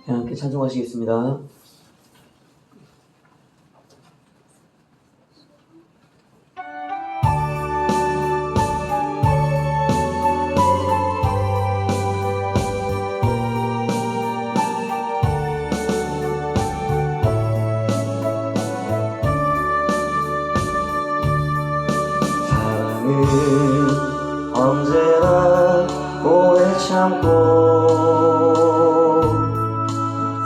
함께 찬송하시겠습니다. 사랑은 언제나 오래 참고,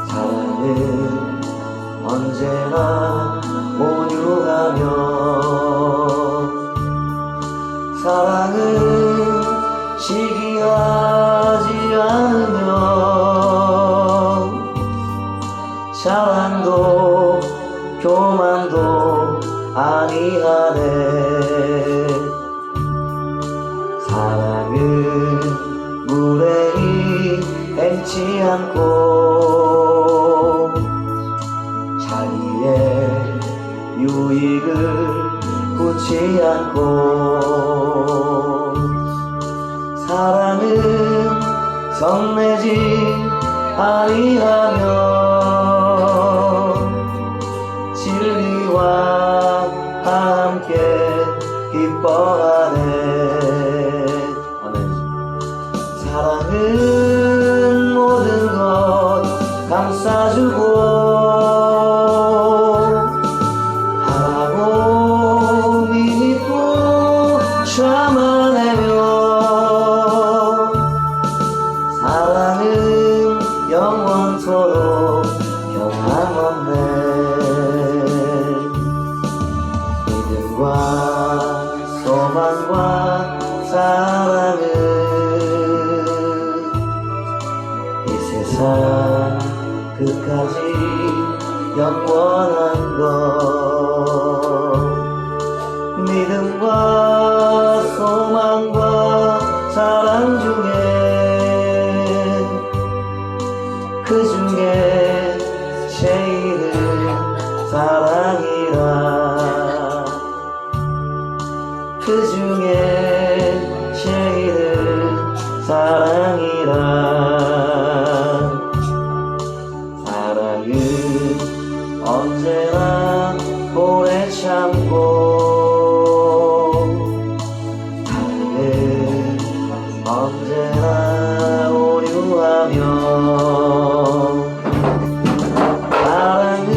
사랑은 언제나 온유하며, 사랑은 시기하지 않으며, 자랑도 교만도 아니하네. 사랑은 무례히 행치 않고, 자기의 유익을 굳지 않고, 사랑은 성내지 아니하며, 진리와 함께 기뻐하네. 사랑은 모든 것 감싸주고, 하고 믿고 참아내며, 사랑은 영원토록 변함없네. 믿음과 소망과 사랑은 세상 끝까지 영원한 것. 믿음과 소망과 사랑 중에, 그 중에 제일은 사랑이라. 그 중에 제일은 사랑이라. 언제나 오래 참고, 사랑은 언제나 온유하며, 사랑은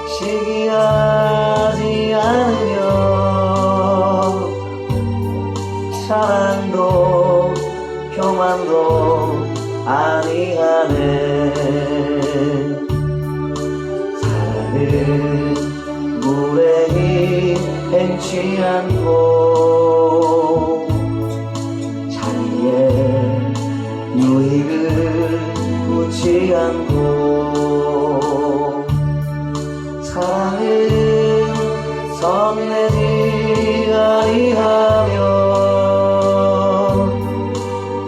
시기하지 않으며, 사랑도 교만도 아니하네. 무례히 행치 않고, 자기의 유익을 묻지 않고, 사랑은 성내지 아니하며,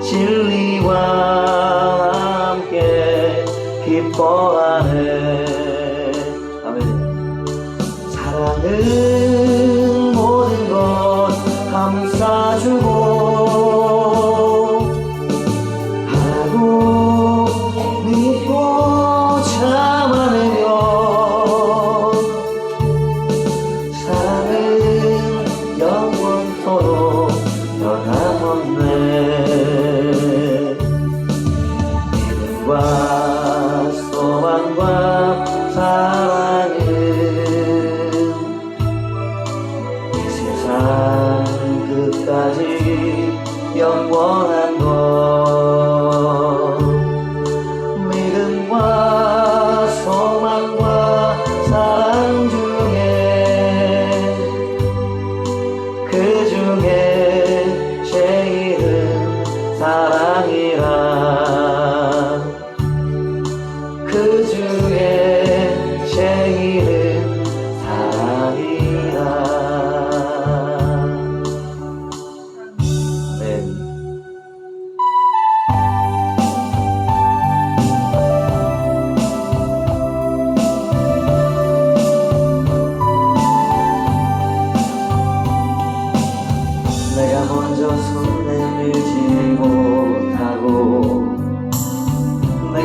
진리와 함께 기뻐하네. 사랑은 모든 것 감싸주고, 하고 믿고 참아내며, 사랑은 영원토록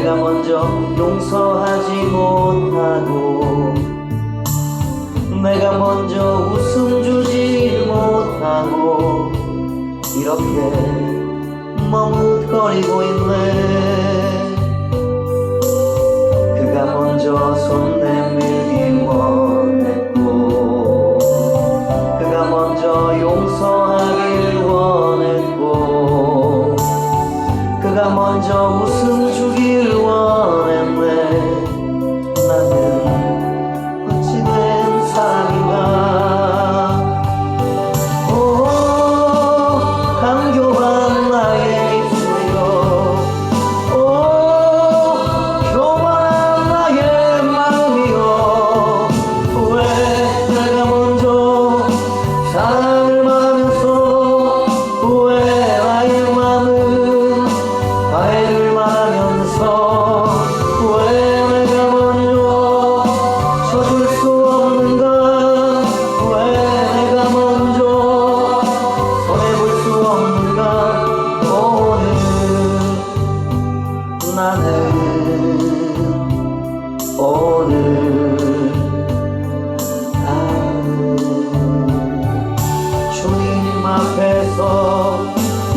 내가 먼저 용서하지 못하고 내가 먼저 웃음 주지 못하고 이렇게 머뭇거리고 있네. 그가 먼저 손 내밀기 원했고 그가 먼저 용서하길 원했고 그가 먼저 웃음 주길 원했네. 나는 어찌 된 사람인가. 오 간교한 나의 입술이여 오 교만한 나의 마음이여 왜 내가 먼저 사랑을 말하면서 왜 나의 마음은 화해를 말하면서 왜 내가 먼저 쳐줄 수 없는가. 왜 내가 먼저 손해볼 수 없는가. 오늘 주님 앞에서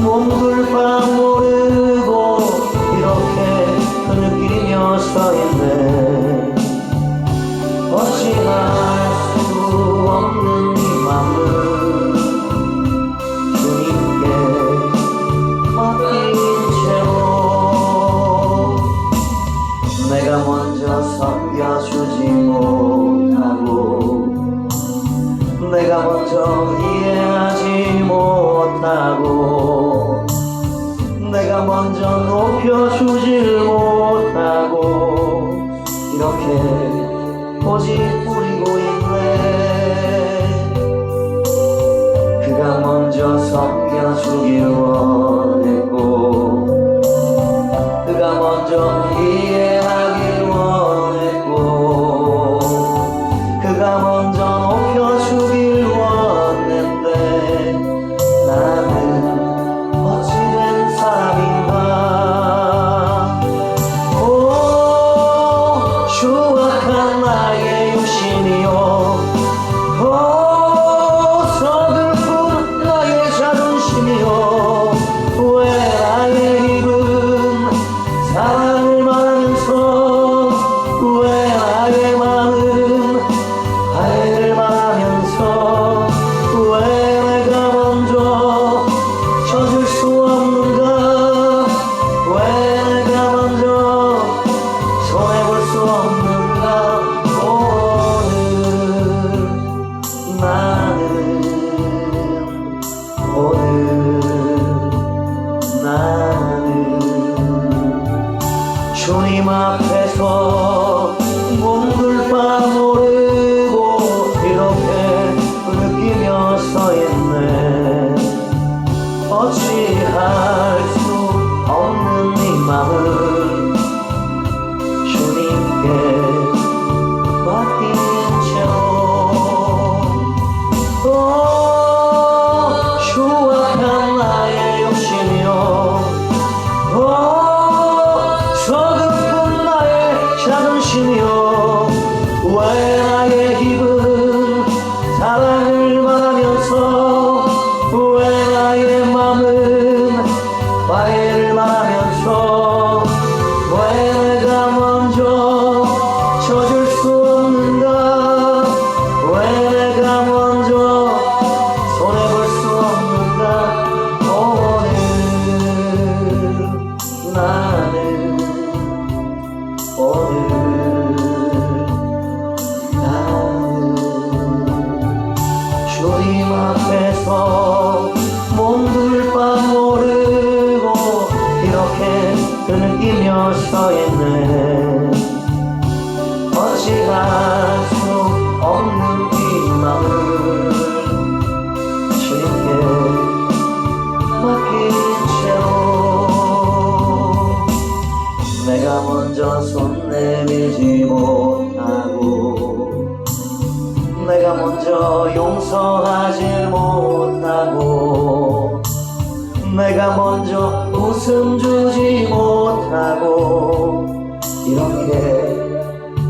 몸둘 바 모르고 이렇게 흐느끼며 서 있네. 어찌할 수 없는 이 맘을 주님께 맡긴 채로 내가 먼저 섬겨주지 못하고 내가 먼저 이해하지 못하고 내가 먼저 높여주질 못하고 이렇게 고집 부리고 있네. 그가 먼저 섬겨주길 원했고 그가 먼저 이해하길 원했고 그가 먼저 높여주길 원했는데 나는 어찌 된 사람인가. 오 추악한 나의 욕심이여 오 서글픈 나의 자존심이여 왜 나의 입은 사랑을 말하면서 왜 나의 마음은 화해를 말하면서 왜 내가 먼저 쳐줄 수 없는가. 왜 내가 먼저 손해볼 수 없는가. 나는 주님 앞에서 몸둘 바 모르고 이렇게 느끼며 서 있네. 어찌할 수 없는 이 맘을 주님께 맡긴 채로 추악한 나의 욕심이여 서글픈 나의 자존심이여 왜 나의 입은 사랑을 말하면서 왜 나의 맘은 화해를 말하면서 왜 내가 먼저 쳐줄 수 없는가. 왜 내가 먼저 손해볼 수 없는가. 주님 앞에서 몸둘 바 모르고 이렇게 흐느끼며 서 있네. 어찌할 수 없는 이 맘을 주님께 맡긴 채로 내가 먼저 손 내밀지 못하고 내가 먼저 용서하지 못하고 내가 먼저 웃음 주지 못하고 이렇게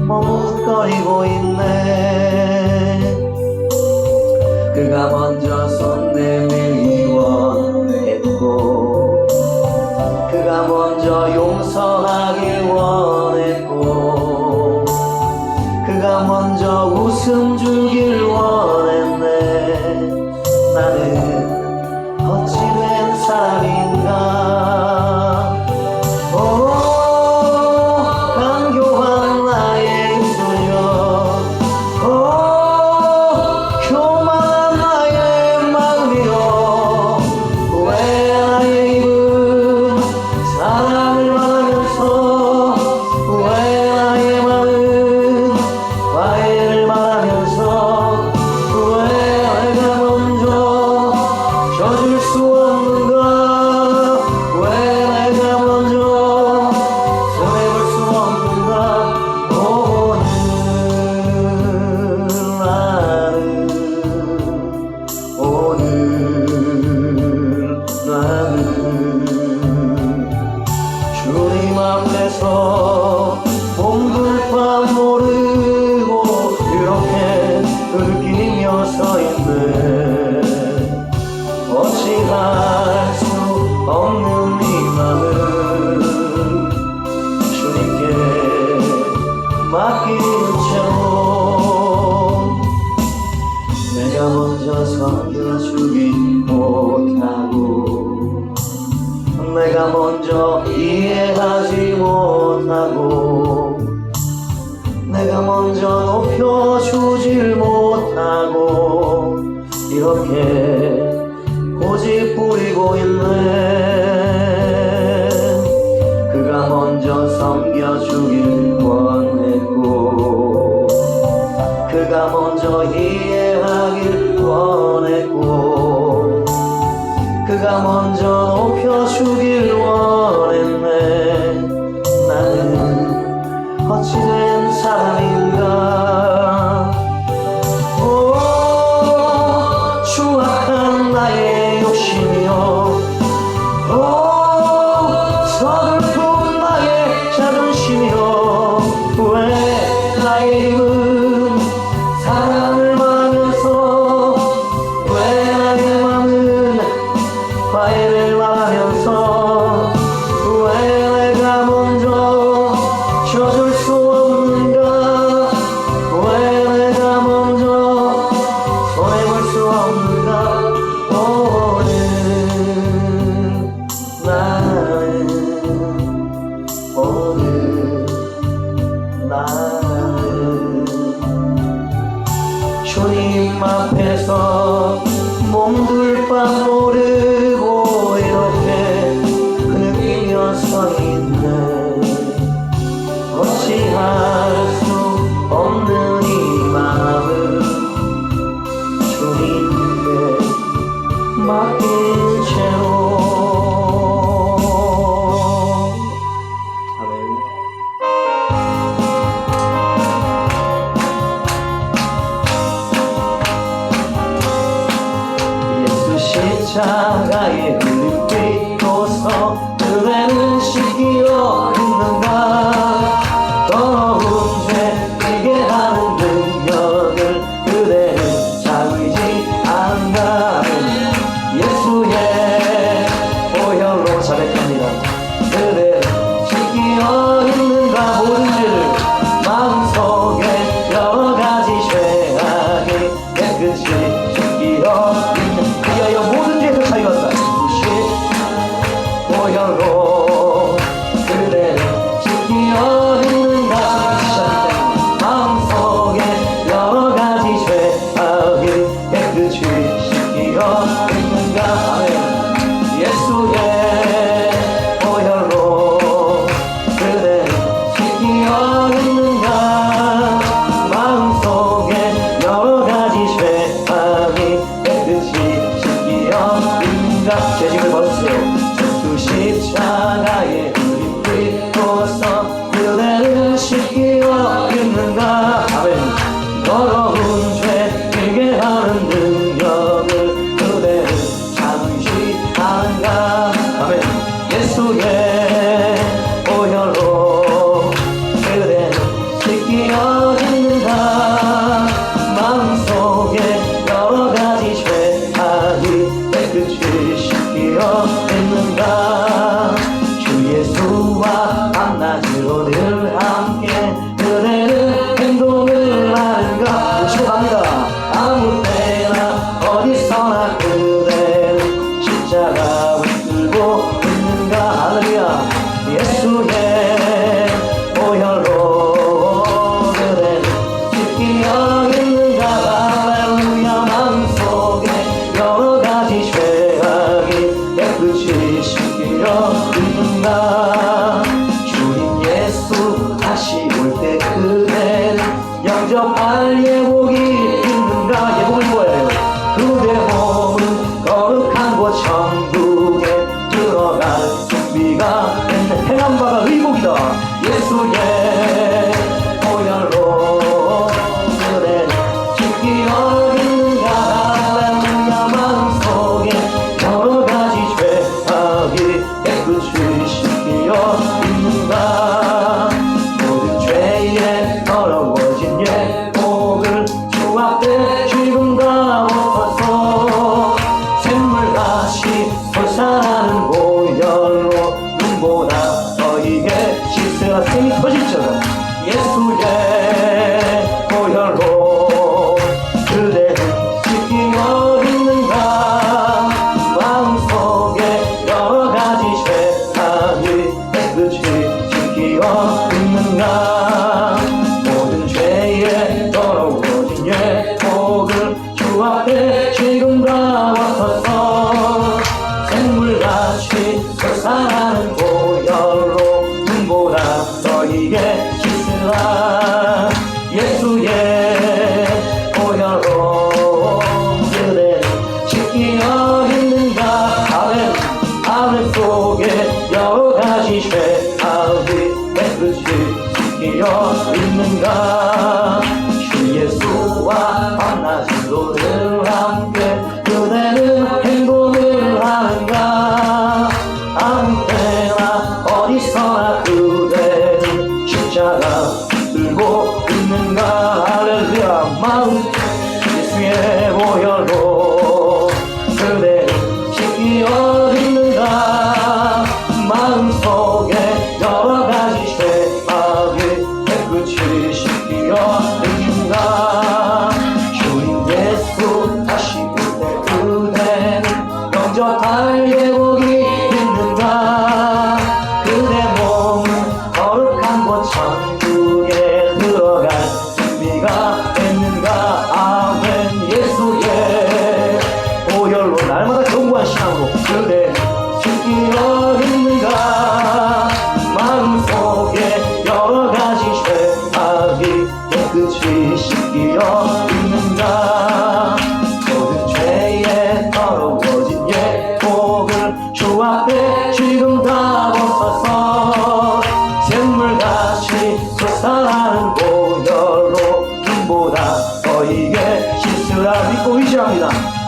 머뭇거리고 있네. 그가 먼저 손 내밀기 원했고, 그가 먼저 용서하길 원했고, 그가 먼저 웃음 주길 원했네. 나는 어찌 된 사람인가. 오, 간교한 나의 입술여, 오, 교만한 나의 마음이여, 왜 나의 입은 사랑을 말하면서, 왜 나의 마음은 과일을 말하면서, 왜 내가 먼저 져줄 수 없는가, 왜 내가 먼저 손해볼 수 없는가. 오늘 나는 주님 앞에서 몸둘 바 모르고 이렇게 느끼며 서 있네. 어찌할 수 없는 이 맘을 주님께 맡긴 채로 내가 먼저 섬겨주지 못하고, 내가 먼저 이해하지 못하고, 내가 먼저 높여주질 못하고 이렇게 고집 부리고 있네. 그가 먼저 섬겨주길 원했고, 그가 먼저 이해하길 원했고, 그가 먼저 높여주길 원했네. 나는 어찌된 사람인가. 오, 추악한 나의 욕심이여, 오, 서글픈 나의 자존심이여, 왜 나의 입은 사랑을 말하면서, 왜 나의 맘은 과일을 말하면서, 왜 내가 먼저 져줄 수 없는가, 왜 내가 먼저 손해볼 수 없는가. 오늘 나는 주님 앞에서 몸둘 바 모르고 이렇게 느끼며 서 있네. 어찌할 수 없는 이 마음을 주님께 맡긴 채로. 아멘. 예수 십자가에 흘린 피로써 그대는 씻기어 있는가. 더러운 죄 지게 하는 능력을 그대는 잡지 않는가. 예수의 보혈로 자백합니다. 그대는 씻기어 있는가. 모든 죄를 마음속에 여러 가지 죄악이 깨끗이 씻기어 있는 그리하여 모든 죄에서 자유하사 예수의 보혈로 그대는 씻기어 있는가. 마음속에 여러 가지 죄악이 깨끗이 씻기어 있는가. 아멘. 예수의 보혈로 그대는 씻기어 있는가. 마음속에 여러 가지 죄악이 깨끗이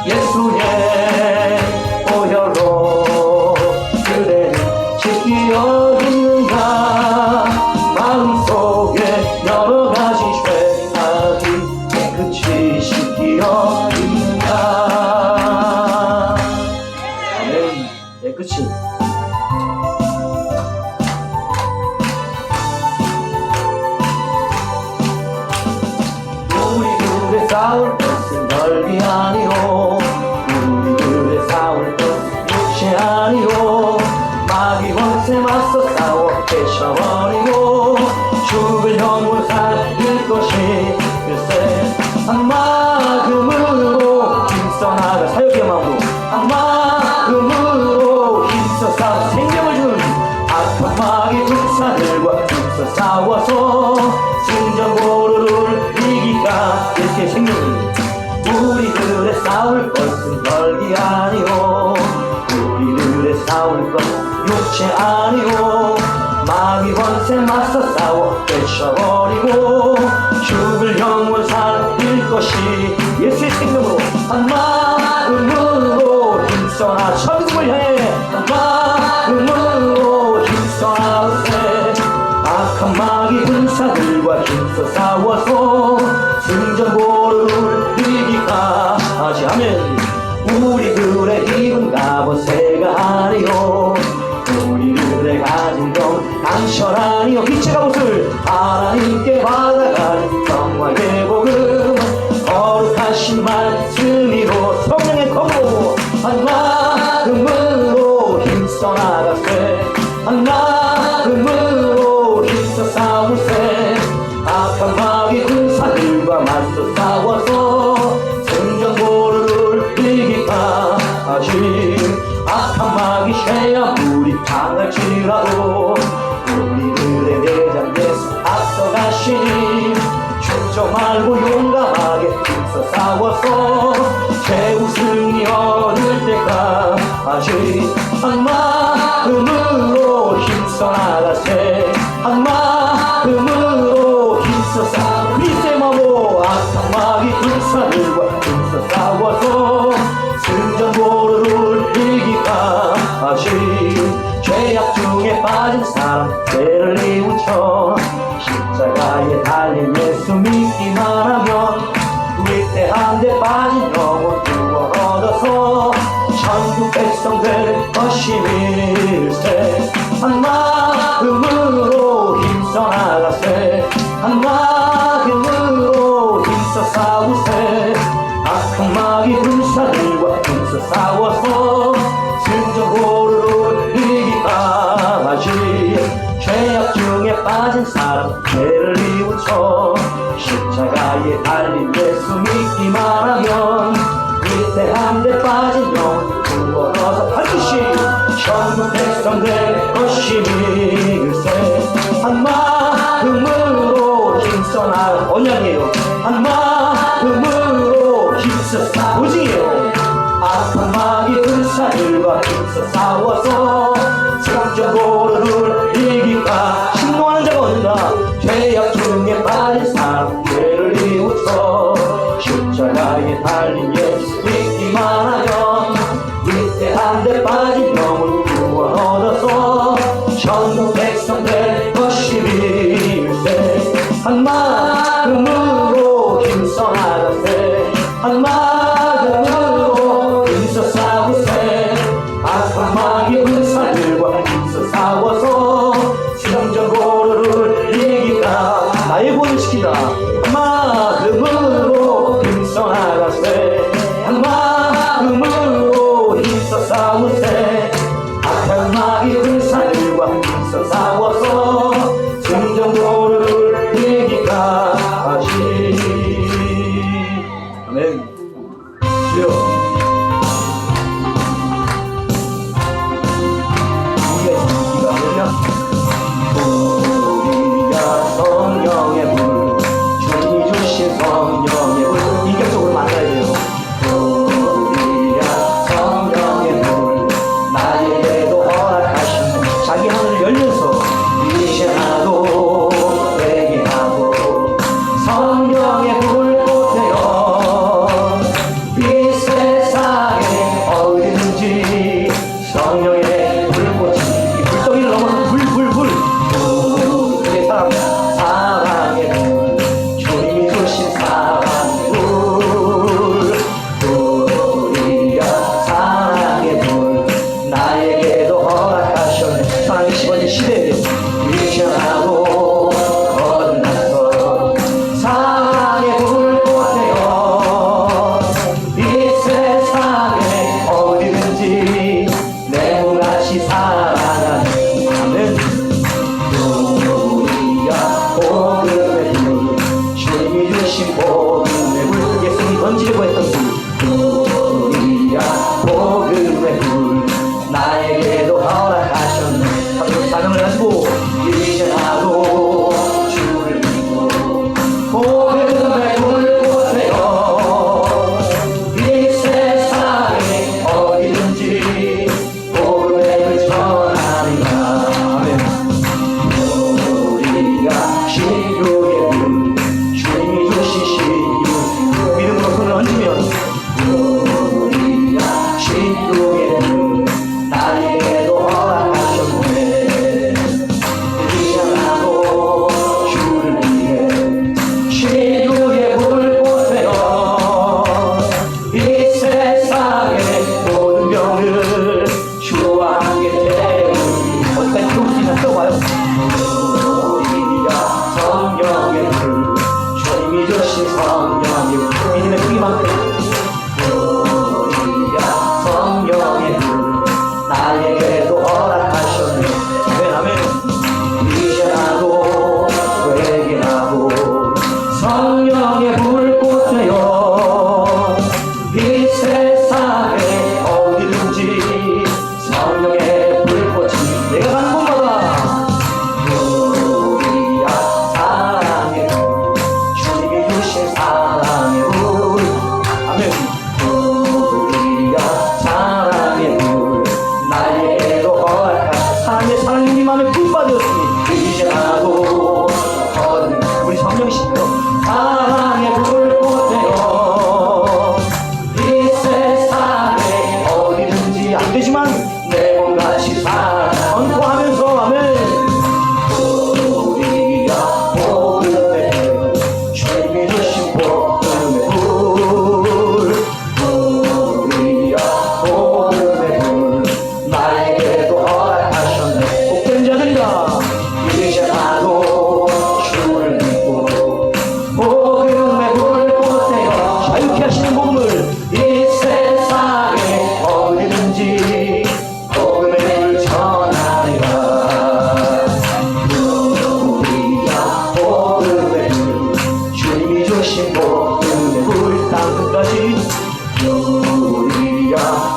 예수의 보혈로 그대는 지키 어딨는가 마음속에 여러가지 죄악이 깨끗이 씻기 어딨는가. 아멘. 깨끗이. 우리들의 싸울 것은 넓이 아니오 우리들의 싸울 것은 육체 아니오 마귀 권세 맞서 싸워 깨쳐버리고 죽을 영혼 살릴 것이 글쎄 악마금으로 힘써 나가 사역의 마음으로 악마금으로 힘써 싸워 생명을 주는 악한 마귀 불사들과 힘써 싸워서 승전보루를 이기까 이렇게 생명을 우리들의 싸울 것은 넓이 아니오 우리들의 싸울 것은 육체 아니오 마귀 권세 맞서 싸워 깨쳐버리고 죽을 영혼 살릴 것이 예수의 생명으로 한마음으로 힘써나 천국을 향해 한마음으로 힘써 나오세 악한 마귀 군사들과 힘써 싸워서 승전보루를 이기까 하지. 아멘. 우리들의 힘은 갑옷새가 아니오 우리들의 가진 건 강철 아니오 빛의 갑옷을 하나님께 받아가는 평화의 복음 거룩하신 말씀이로 성령의 검으로 한마음으로 힘써 나가세 한마음으로 힘써 싸우세 악한 마귀 군사들과 맞서 싸워서 생존보루를 이기까 하시. 악한 마귀 쇠야 물이 강할지라도 우리들의 대장 예수 앞서가시니 죽지 말고 용감하게 힘써 싸워서 최후 승리 얻을 때까지 한마음으로 힘써 나가세 한마음으로 힘써 싸워 그리스도의 마음으로 악한 마귀 불사들과 힘써 싸워서 승전보루를 이기까 하시. 죄악 중에 빠진 사람 죄를 뉘우쳐 십자가에 달린 예수 믿기만 하면 위대한 데 빠진 영혼 구원 얻어서 천국 백성 될 것임일세 한마음으로 힘써 나가세 한마음으로 힘써 싸우세 악한 마귀 불사들과 힘써 싸워서 승전보루를 이기까 하지. 죄악 중에 빠진 사람 죄를 뉘우쳐 십자가에 달린 예수 믿기만 하면 위대한 데 빠진 영혼 구원 얻어 반드시 천국 백성 될 것임일세 한마음으로 힘써 나가 언약이에요. 한마음으로 힘써 오직이에요. 악한 마귀 군사들과 힘써 싸워서 승전보루를 이기까 신노하는 자가 어딘가 죄악 중에 빠진 사람 죄를 뉘우쳐 십자가에 달린 예수 믿기만 하면 위대한 데 빠진 영혼 구원 얻어서 천국 백성 될 것임일세 한마음으로 힘써 나가세 한마음으로 힘써 싸우세 악한 마귀 군사들과 힘써 싸워서 승전보루를 이기까 나의 구원을 지키다 한마음으로 힘써 나가세 한마음으로 힘써 싸우세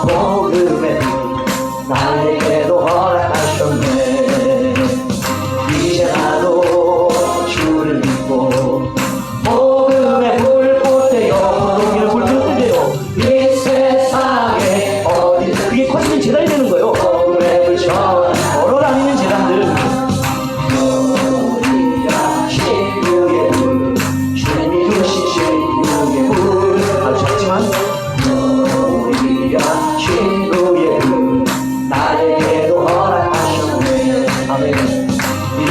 복음의 빛 나에게도 허락하셨네. 이제 나도 주를 믿고 복음의 불꽃 되어 여기를 불꽃 되어 이 세상에 어디 그게 커지면 재단이 되는 거예요. 복음의 불 전하 걸어다니는 재단들 신유의 불 주님이 주신 신유의 불 아주 작지만 우리가 신유의 불 나에게도 허락하셨네. 아멘.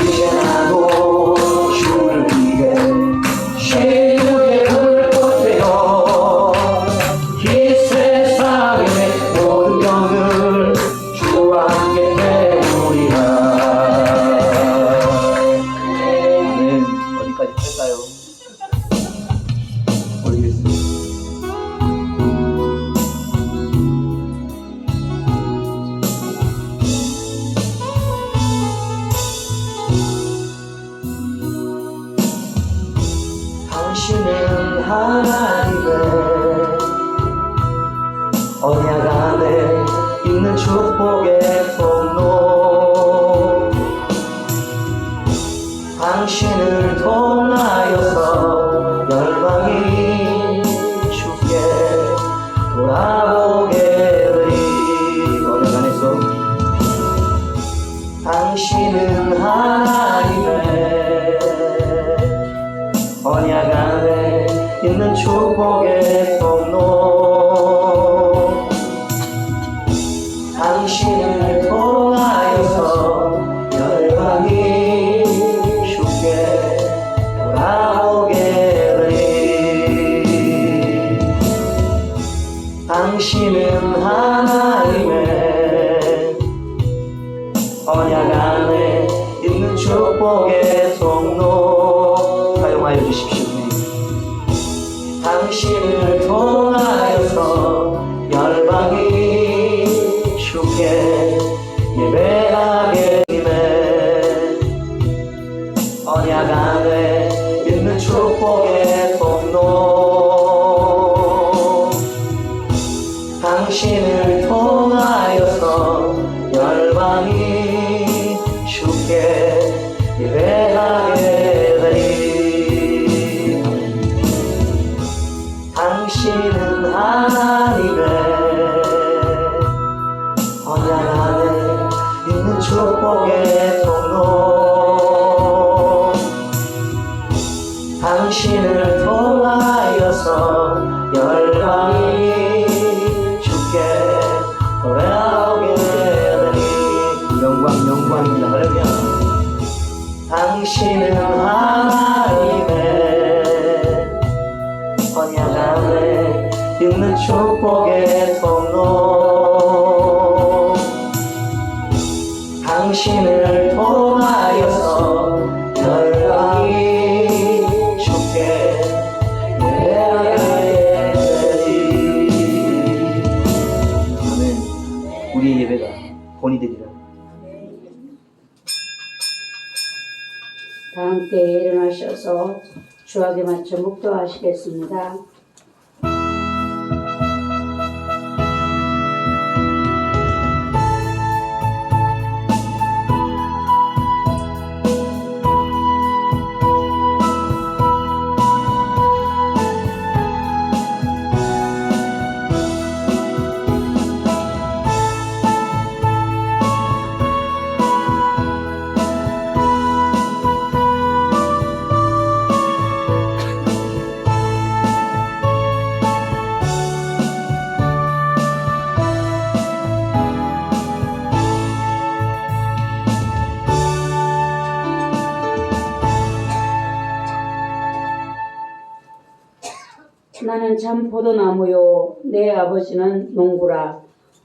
이제 나도 주를 위해 신유의 불꽃 되어 이 세상의 모든 병을 주와 함께 태우리라. 아멘. 어디까지 할까요? 모르겠습니다. 당신은 하나님의 언약 안에 있는 축복의 통로. 당신을 통하여서 열방이 주께 돌아오게 되리. 언약 안에서 당신은 하나님의 언약 안에 있는 축복의 통로. 당신을 통하여서 열방이 쉽게 돌아오게 되리. 당신은 하나님의 언약 안에 있는 축복의 통로. 사용하여 주십시오. 당신을 통하여서 열방이 쉽게 예배하게 되네. 언약 안에 있는 축복의 통로. 당신을 통하여서 열방이 쉽게 예배하게 되리. 당신은 하나님의 언약 안에 있는 축복의 통로. 당신을 통하여서 열방이 주께 돌아오게 되리. 영광입니다. 할렐루야. 당신은 하나님의 언약 안에 있는 축복의 통로. 당신을 통하여서 열방이 쉽게 예배하게 되리. 아멘. 우리의 예배가 본이 되리라. 다 함께 일어나셔서 주악에 맞춰 묵도하시겠습니다. 나는 참 포도나무요 내 아버지는 농부라.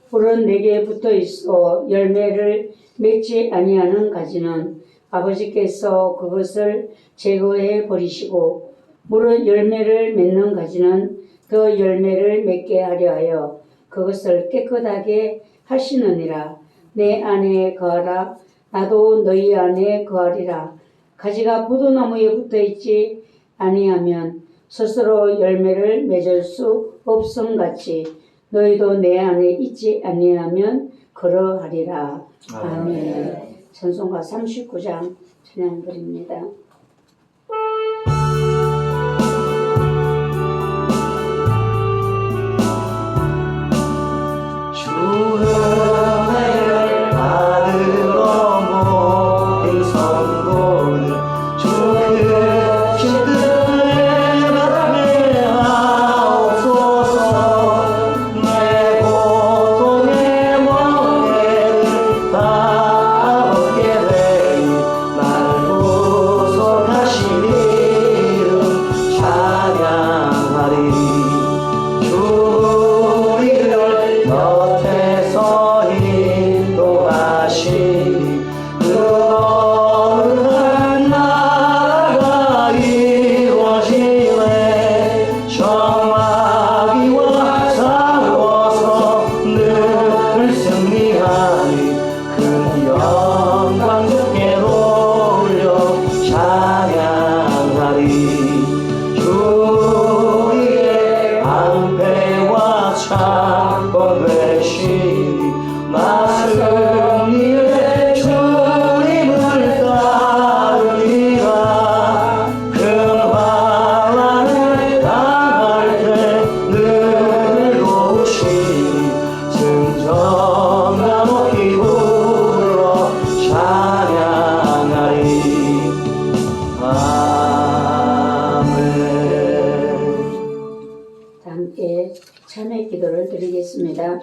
풀은 내게 붙어 있어 열매를 맺지 아니하는 가지는 아버지께서 그것을 제거해 버리시고, 물은 열매를 맺는 가지는 더 열매를 맺게 하려 하여 그것을 깨끗하게 하시느니라. 내 안에 거하라. 나도 너희 안에 거하리라. 가지가 포도나무에 붙어 있지 아니하면 스스로 열매를 맺을 수 없음같이 너희도 내 안에 있지 아니하면 그러하리라. 아멘. 찬송가 39장 찬양 드립니다. 참회 기도를 드리겠습니다.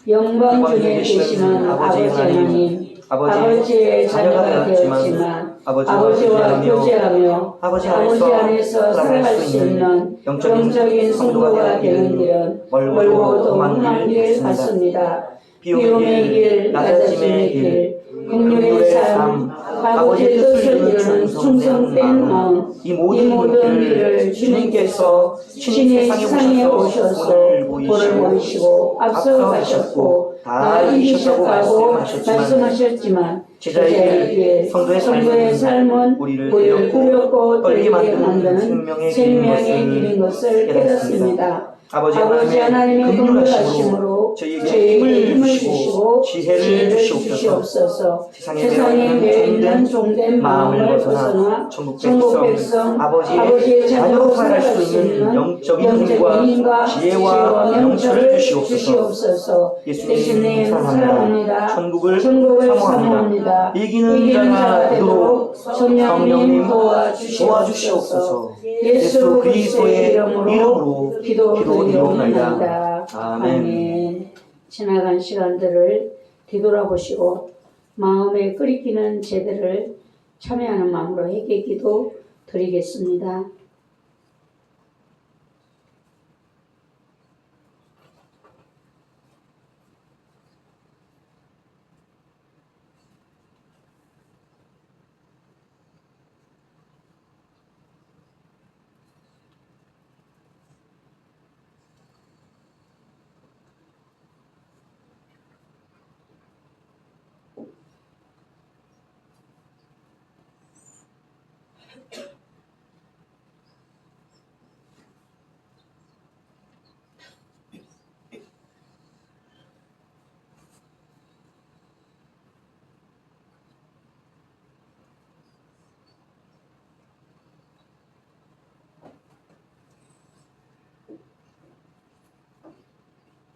영광 중에 계시는 아버지 하나님, 아버지의 자녀가 되었지만 아버지와 교제하며 아버지 안에서 살아갈 수 있는 영적인 성도가 되는 길은 멀고 험한 길 같습니다. 비움의 길, 낮아짐의 길, 긍휼의 삶, 아버지의 뜻을 이루는 충성된 마음, 이 모든 일을 주님께서 친히 세상에 오셔서 본을 보이시고 앞서 가셨고 다 이기셨다고 말씀하셨지만 제자에게 성도의 삶은 우리를 두렵고 떨리게 만드는 생명의 길인 것을 깨닫습니다. 아버지 하나님의 긍휼하심으로 저희에게 힘을 주시고 지혜를 주시옵소서. 세상에 매여 종된 마음을 벗어나 천국 백성 아버지의 자녀로 살아갈 수 있는 영적인 힘과 지혜와 명철을 주시옵소서. 예수님 사랑합니다. 천국을 사모합니다. 이기는 자가 되도록 성령님 도와주시옵소서. 예수 그리스도의 이름으로 기도드리옵나이다. 아멘. 지나간 시간들을 뒤돌아보시고 마음에 끓이기는 제대를 참여하는 마음으로 회개기도 드리겠습니다.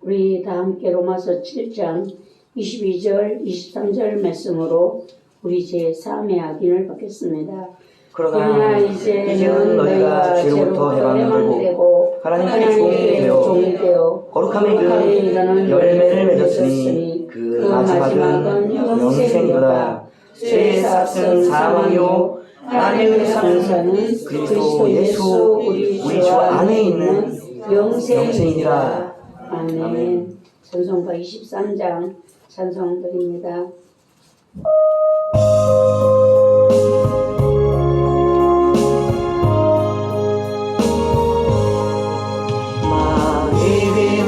우리 다 함께 로마서 7장 22절 23절 말씀으로 우리 제3의 악인을 받겠습니다. 그러나 이제는 너희가 죄로부터 해방되고 하나님께 종이 되어 거룩함에 이르는 열매를 맺었으니 그 마지막은 영생이로다. 죄의 삭은 사망이요 하나님의 사는 그리스도 예수 우리 주 안에 있는 영생이니라. 아멘. 찬송가 23장 찬송 드립니다. 내 은혜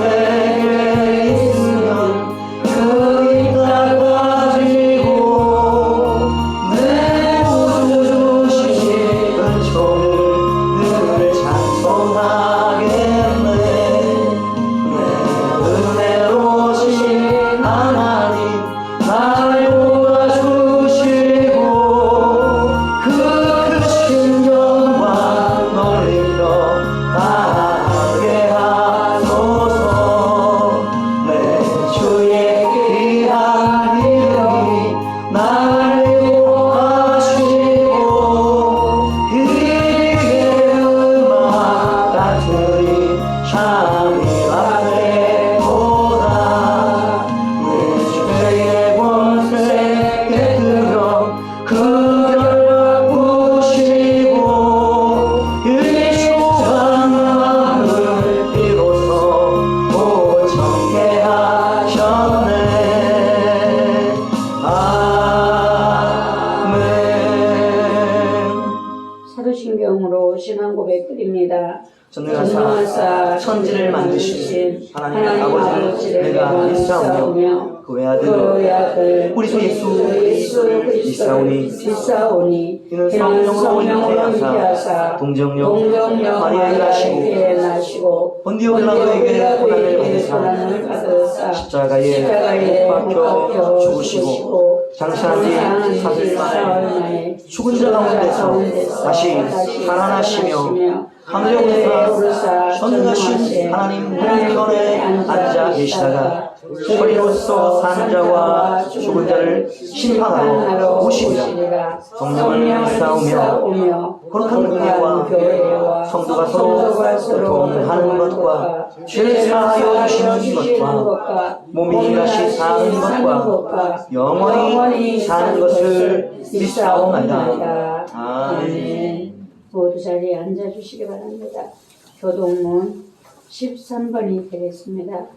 만드신 하나님 아버지를 내가 믿사오며 그 외아들 우리 주 예수 믿사오니 이는 성령으로 잉태하사 동정녀 마리아에게 나시고 본디오 빌라도에게 고난을 받으사 십자가에 못 박혀 죽으시고 장사한 지 사흘 만에 죽은 자 가운데서 다시 살아나시며 하늘에 오르사 전능하신 하나님 우편에 앉아 계시다가 저희로서 사는 자와 죽은 자를 심판하러 오시리라. 성령을 믿사오며 거룩한 교회와 성도가 서로 동하는 것과 죄를 사하여 주시는 것과 몸이 다시 사는 것과 영원히 사는 것을 믿사옵나이다. 아멘. 모두 자리에 앉아주시기 바랍니다. 교동문 13번이 되겠습니다.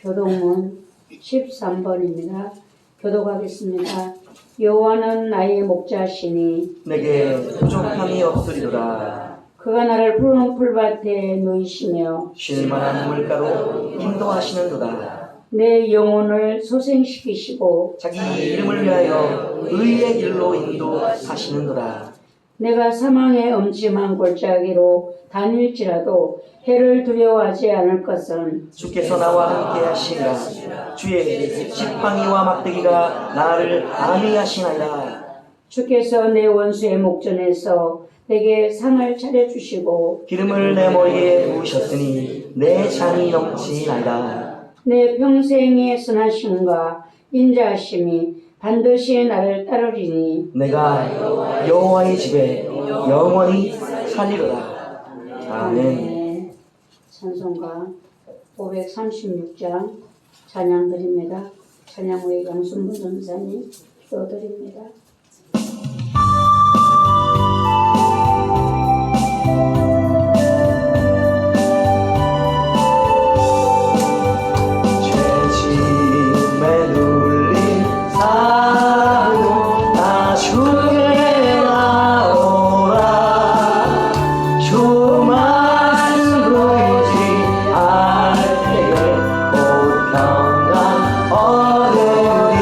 교동문 13번입니다. 교독하겠습니다. 여호와는 나의 목자시니 내게 부족함이 없으리로다. 그가 나를 푸른 풀밭에 놓이시며 쉴 만한 물가로 인도하시는도다. 내 영혼을 소생시키시고 자기 이름을 위하여 의의 길로 인도하시는도다. 내가 사망의 엄침한 골짜기로 다닐지라도 해를 두려워하지 않을 것은 주께서 나와 함께 하시니라. 주의 지팡이와 막대기가 나를 안위하시나이다. 주께서 내 원수의 목전에서 내게 상을 차려주시고 기름을 내 머리에 부으셨으니 내 잔이 넘치나이다. 내 평생의 선하심과 인자하심이 반드시 나를 따르리니 내가 여호와의 집에 영원히 살리로다. 아멘. 찬송가 536장 찬양 드립니다. 찬양 후에 양순부 전사님 기도드립니다. 죄짐에 눌린 사도 나 주께 나오라. 주 말씀 보이지 않을 때에 곧 평강 얻으리.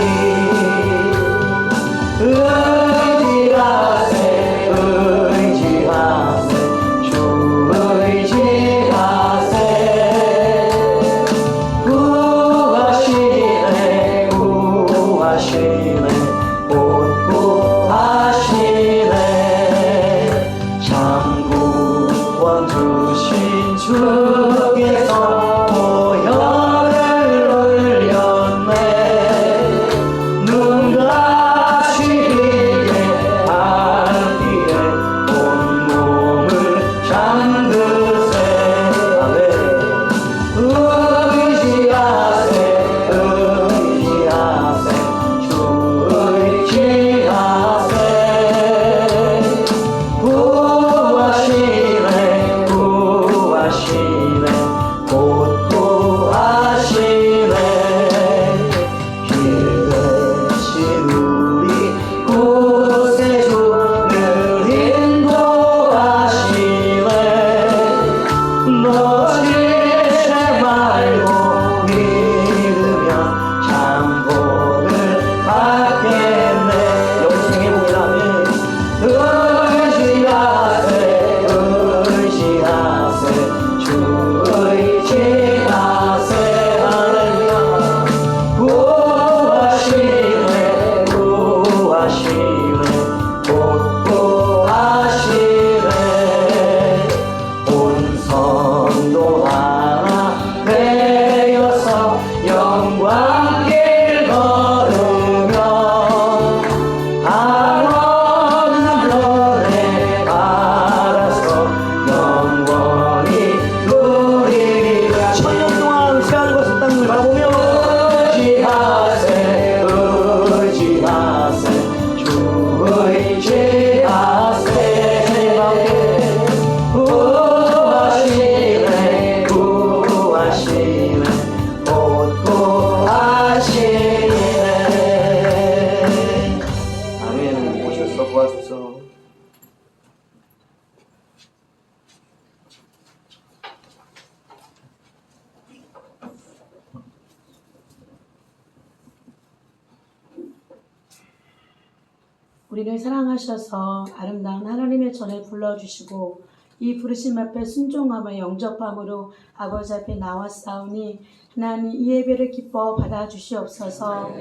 우리를 사랑하셔서 아름다운 하나님의 전에 불러주시고 이 부르심 앞에 순종함을 영접함으로 아버지 앞에 나왔사오니 하나님 이 예배를 기뻐 받아주시옵소서.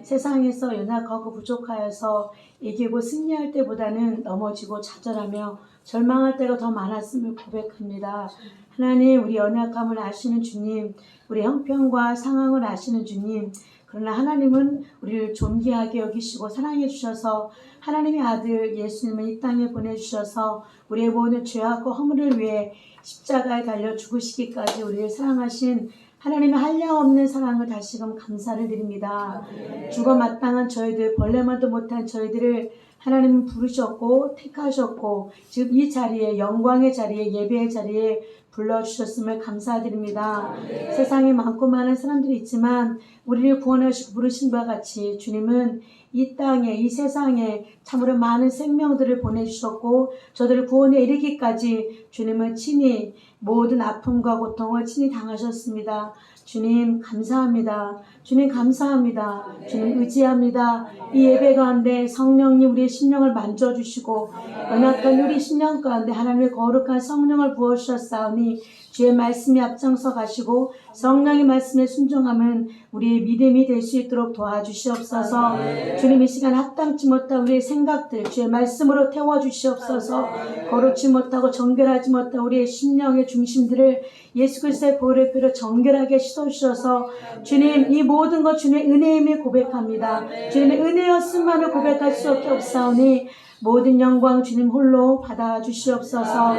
세상에서 연약하고 부족하여서 이기고 승리할 때보다는 넘어지고 좌절하며 절망할 때가 더 많았음을 고백합니다. 하나님 우리 연약함을 아시는 주님, 우리 형편과 상황을 아시는 주님, 그러나 하나님은 우리를 존귀하게 여기시고 사랑해 주셔서 하나님의 아들 예수님을 이 땅에 보내주셔서 우리의 모든 죄악과 허물을 위해 십자가에 달려 죽으시기까지 우리를 사랑하신 하나님의 한량없는 사랑을 다시금 감사를 드립니다. 죽어 마땅한 저희들, 벌레만도 못한 저희들을 하나님은 부르셨고 택하셨고 지금 이 자리에, 영광의 자리에, 예배의 자리에 불러주셨음을 감사드립니다. 세상에 많고 많은 사람들이 있지만 우리를 구원하시고 부르신 바와 같이 주님은 이 땅에, 이 세상에 참으로 많은 생명들을 보내주셨고 저들을 구원에 이르기까지 주님은 친히 모든 아픔과 고통을 친히 당하셨습니다. 주님 감사합니다. 주님 감사합니다. 주님 의지합니다. 이 예배 가운데 성령님 우리의 심령을 만져주시고 연약한 우리 심령 가운데 하나님의 거룩한 성령을 부어주셨사오니 주의 말씀이 앞장서 가시고 성령의 말씀에 순종함은 우리의 믿음이 될 수 있도록 도와주시옵소서. 주님 이 시간 합당치 못한 우리의 생각들 주의 말씀으로 태워주시옵소서. 거룩지 못하고 정결하지 못한 우리의 심령의 중심들을 예수 그리스도의 보혈의 피로 정결하게 씻어주셔서 주님 이 모든 것 주님의 은혜임을 고백합니다. 주님의 은혜였음만을 고백할 수밖에 없사오니 모든 영광 주님 홀로 받아주시옵소서.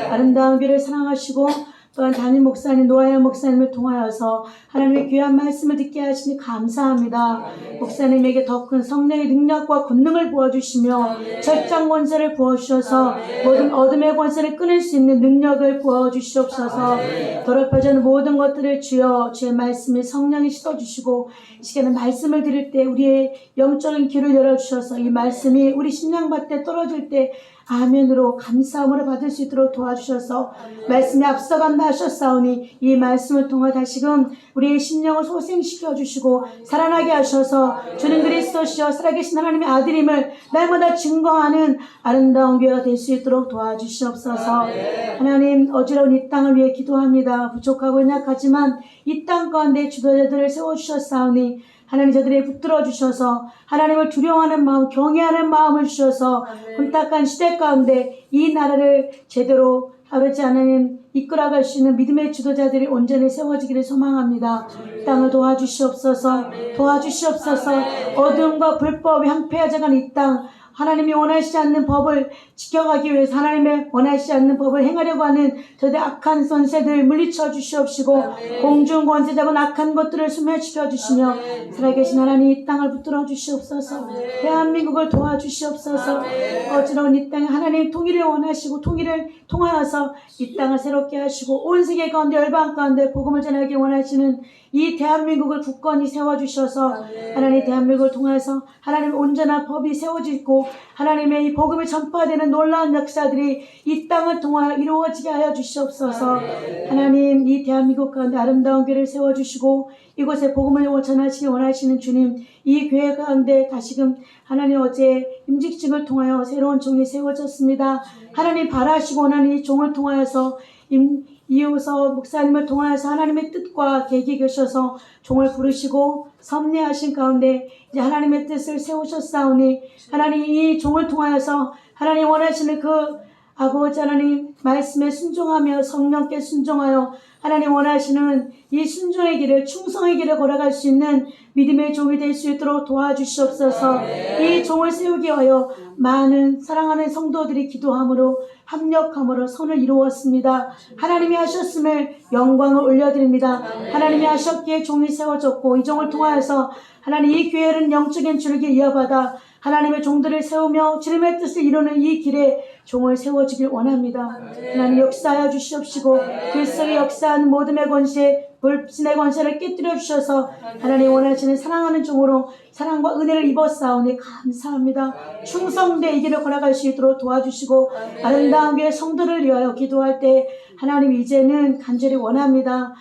아름다운 교회를 사랑하시고 또한 담임 목사님 노아야 목사님을 통하여서 하나님의 귀한 말씀을 듣게 하시니 감사합니다. 목사님에게 더 큰 성령의 능력과 권능을 부어주시며 절장 권세를 부어주셔서 모든 어둠의 권세를 끊을 수 있는 능력을 부어주시옵소서. 더럽혀지는 모든 것들을 주여 주의 말씀에 성령이 씻어주시고 이 시간에 말씀을 들을 때 우리의 영적인 귀를 열어주셔서 이 말씀이 우리 심령밭에 떨어질 때 아멘으로 감사함으로 받을 수 있도록 도와주셔서 말씀에 앞서간다 하셨사오니 이 말씀을 통해 다시금 우리의 심령을 소생시켜 주시고 살아나게 하셔서 주님 그리스도시여 살아계신 하나님의 아들임을 날마다 증거하는 아름다운 교회가 될 수 있도록 도와주시옵소서. 하나님 어지러운 이 땅을 위해 기도합니다. 부족하고 연약하지만 이 땅 가운데 주도자들을 세워주셨사오니 하나님 저들에게 붙들어 주셔서 하나님을 두려워하는 마음, 경외하는 마음을 주셔서 혼탁한 시대 가운데 이 나라를 제대로 아버지 하나님 이끌어갈 수 있는 믿음의 지도자들이 온전히 세워지기를 소망합니다. 땅을 도와주시옵소서. 도와주시옵소서. 어둠과 불법 향폐하자간 이 땅 하나님이 원하시지 않는 법을 지켜가기 위해서 하나님의 원하시지 않는 법을 행하려고 하는 저들 악한 선세들 물리쳐 주시옵시고 공중 권세 잡은 악한 것들을 소멸시켜 주시며 살아계신 하나님 이 땅을 붙들어 주시옵소서. 대한민국을 도와주시옵소서. 어지러운 이 땅에 하나님 통일을 원하시고 통일을 통하여서 이 땅을 새롭게 하시고 온 세계 가운데 열방 가운데 복음을 전하기 원하시는 이 대한민국을 굳건히 세워주셔서 하나님 대한민국을 통해서 하나님 온전한 법이 세워지고 하나님의 이 복음이 전파되는 놀라운 역사들이 이 땅을 통하여 이루어지게 하여 주시옵소서. 하나님 이 대한민국 가운데 아름다운 교회를 세워주시고 이곳에 복음을 전하시기 원하시는 주님 이 교회 가운데 다시금 하나님 어제 임직직을 통하여 새로운 종이 세워졌습니다. 하나님 바라시고 원하는 이 종을 통하여서 이호서 목사님을 통하여서 하나님의 뜻과 계획이 계셔서 종을 부르시고 섭리하신 가운데 이제 하나님의 뜻을 세우셨사오니 하나님 이 종을 통하여서 하나님 원하시는 그 아버지 하나님 말씀에 순종하며 성령께 순종하여 하나님 원하시는 이 순종의 길을 충성의 길을 걸어갈 수 있는 믿음의 종이 될 수 있도록 도와주시옵소서. 이 종을 세우기 위하여 많은 사랑하는 성도들이 기도함으로 합력함으로 선을 이루었습니다. 하나님이 하셨음을 영광을 올려드립니다. 하나님이 하셨기에 종이 세워졌고 이 종을 통하여서 하나님 이 교회는 영적인 줄기 이어받아 하나님의 종들을 세우며 주님의 뜻을 이루는 이 길에 종을 세워주길 원합니다. 하나님 역사하여 주시옵시고 그 속에 역사하는 모든의 권세 불신의 권세를 깨뜨려 주셔서 하나님 원하시는 사랑하는 종으로 사랑과 은혜를 입었사오니 감사합니다. 충성되 이 길을 걸어갈 수 있도록 도와주시고 아름다운 교회 성도를 위하여 기도할 때 하나님 이제는 간절히 원합니다.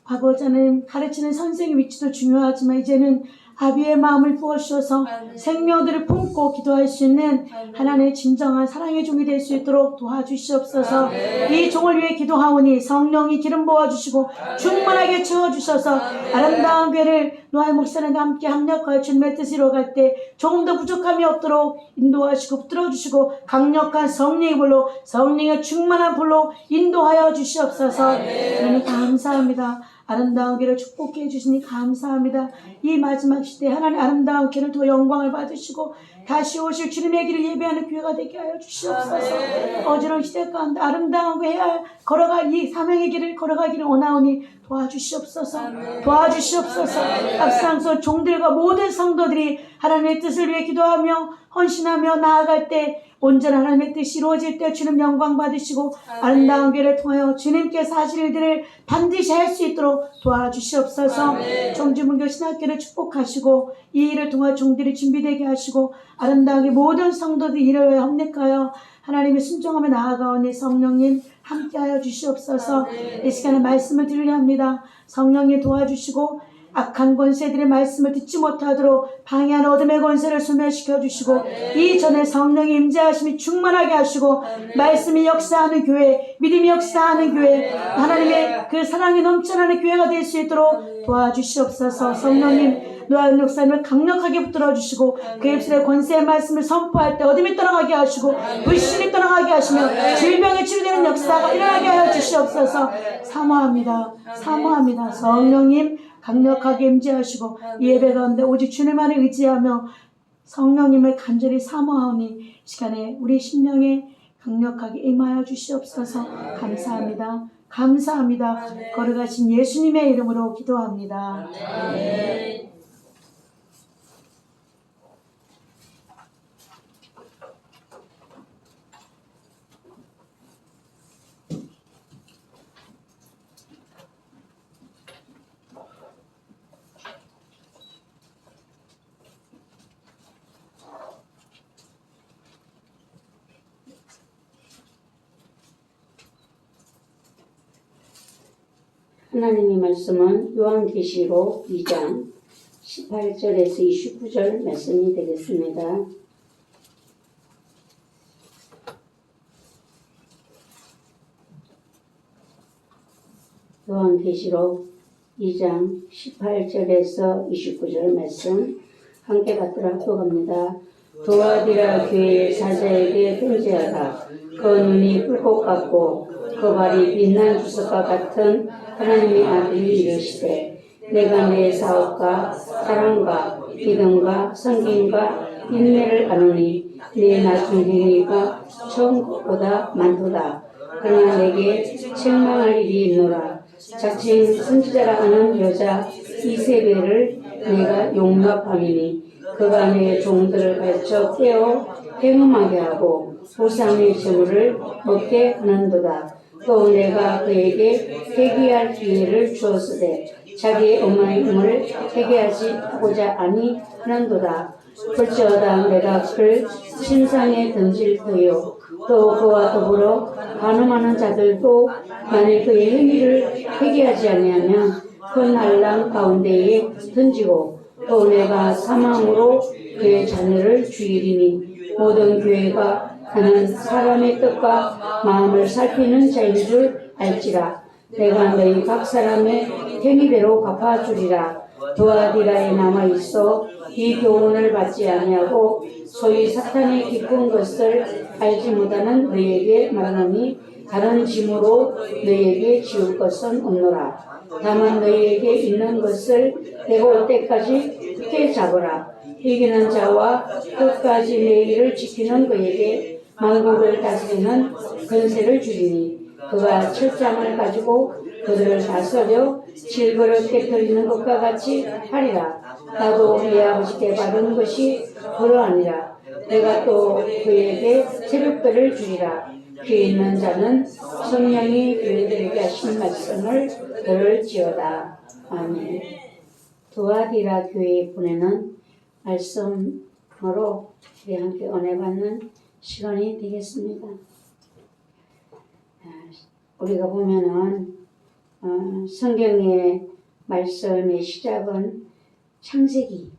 아버지 하나님 가르치는 선생의 위치도 중요하지만 이제는 아비의 마음을 부어주셔서 생명들을 품고 기도할 수 있는 하나님의 진정한 사랑의 종이 될 수 있도록 도와주시옵소서. 이 종을 위해 기도하오니 성령이 기름 부어주시고 충만하게 채워주셔서 아름다운 교회를 노아의 목사님과 함께 합력하여 주님의 뜻을 이루어갈 때 조금 더 부족함이 없도록 인도하시고 붙들어주시고 강력한 성령의 불로 성령의 충만한 불로 인도하여 주시옵소서. 하나님 감사합니다. 아름다운 교회를 축복해 주시니 감사합니다. 이 마지막 시대에 하나님 아름다운 교회를 더 영광을 받으시고 다시 오실 주님의 길을 예배하는 교회가 되게 하여 주시옵소서. 어지러운 시대 가운데 아름다운 교회 걸어갈 이 사명의 길을 걸어가기를 원하오니 도와주시옵소서. 도와주시옵소서. 앞장서 종들과 모든 성도들이 하나님의 뜻을 위해 기도하며 헌신하며 나아갈 때 온전한 하나님의 뜻이 이루어질 때 주님 영광 받으시고 아름다운 교회를 통하여 주님께서 하실 일들을 반드시 할 수 있도록 도와주시옵소서. 청주문교 신학교를 축복하시고 이 일을 통해 종들이 준비되게 하시고 아름다우게 모든 성도들이 이를 위해 협력하여 하나님의 순종하며 나아가오니 성령님 함께하여 주시옵소서. 이 시간에 말씀을 드리려 합니다. 성령님 도와주시고 악한 권세들의 말씀을 듣지 못하도록 방해하는 어둠의 권세를 소멸시켜 주시고 이전에 성령의 임재하심이 충만하게 하시고 말씀이 역사하는 교회, 믿음이 역사하는 교회, 하나님의 그 사랑이 넘쳐나는 교회가 될 수 있도록 도와주시옵소서. 성령님 노아의 목사님을 강력하게 붙들어 주시고 그 입술의 권세의 말씀을 선포할 때 어둠이 떠나가게 하시고 불신이 떠나가게 하시며 질병에 치료되는 역사가 일어나게 하여 주시옵소서. 사모합니다. 사모합니다. 성령님 강력하게 임재하시고 이 예배 가운데 오직 주님만을 의지하며 성령님을 간절히 사모하오니 이 시간에 우리 심령에 강력하게 임하여 주시옵소서. 감사합니다. 감사합니다. 걸어가신 예수님의 이름으로 기도합니다. 하나님의 말씀은 요한계시록 2장 18절에서 29절 말씀이 되겠습니다. 요한계시록 2장 18절에서 29절 말씀 함께 받도록 합니다. 도아디라 교회의 사자에게 편지하라. 그 눈이 불꽃 같고 그 발이 빛난 주석과 같은 하나님의 아들이 이르시되 내가 내 사업과 사랑과 믿음과 성김과 인내를 아노니 내 나중 행위가 처음 것보다 많도다. 그러나 내게 책망할 일이 있노라. 자칭 선지자라 하는 여자 이세벨을 내가 용납함이니 그가 내 종들을 가르쳐 깨어 행음하게 하고 우상의 제물을 먹게 하는도다. 또 내가 그에게 회개할 기회를 주었으되 자기의 음행을 회개하고자 아니하는도다. 볼지어다 내가 그를 심상에 던질 터요. 또 그와 더불어 간음하는 자들도 만일 그의 행위를 회개하지 아니하면 큰 한란 가운데에 던지고 또 내가 사망으로 그의 자녀를 죽이리니 모든 교회가 나는 사람의 뜻과 마음을 살피는 자인 줄 알지라. 내가 너희 각 사람의 행위대로 갚아주리라. 도아디라에 남아있어 이 교훈을 받지 아니하고 소위 사탄의 깊은 것을 알지 못하는 너희에게 말하노니 다른 짐으로 너희에게 지울 것은 없노라. 다만 너희에게 있는 것을 내가 올 때까지 굳게 잡으라. 이기는 자와 끝까지 내 일을 지키는 그에게 만국을 다스리는 권세를 주리니 그가 철장을 가지고 그들을 다스려 질그릇 깨뜨리는 것과 같이 하리라. 나도 내 아버지께 받은 것이 그러하니라. 내가 또 그에게 새벽별을 주리라. 귀 있는 자는 성령이 교회들에게 하신 말씀을 들을지어다. 아멘. 도아디라 교회에 보내는 말씀으로 우리 함께 은혜 받는 시간이 되겠습니다. 우리가 보면은 성경의 말씀의 시작은 창세기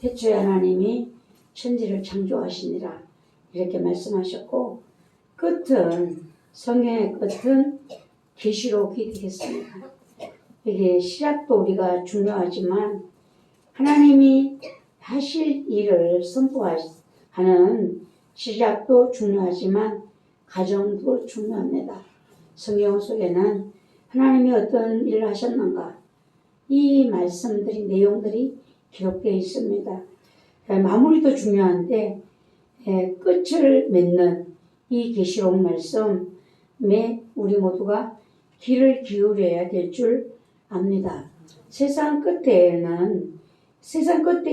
태초에 하나님이 천지를 창조하시니라 이렇게 말씀하셨고, 끝은, 성경의 끝은 계시록이 되겠습니다. 이게 시작도 우리가 중요하지만 하나님이 하실 일을 선포하는 시작도 중요하지만 과정도 중요합니다. 성경 속에는 하나님이 어떤 일을 하셨는가, 이 말씀들이, 내용들이 기록되어 있습니다. 마무리도 중요한데 끝을 맺는 이 계시록 말씀에 우리 모두가 귀를 기울여야 될 줄 압니다. 세상 끝에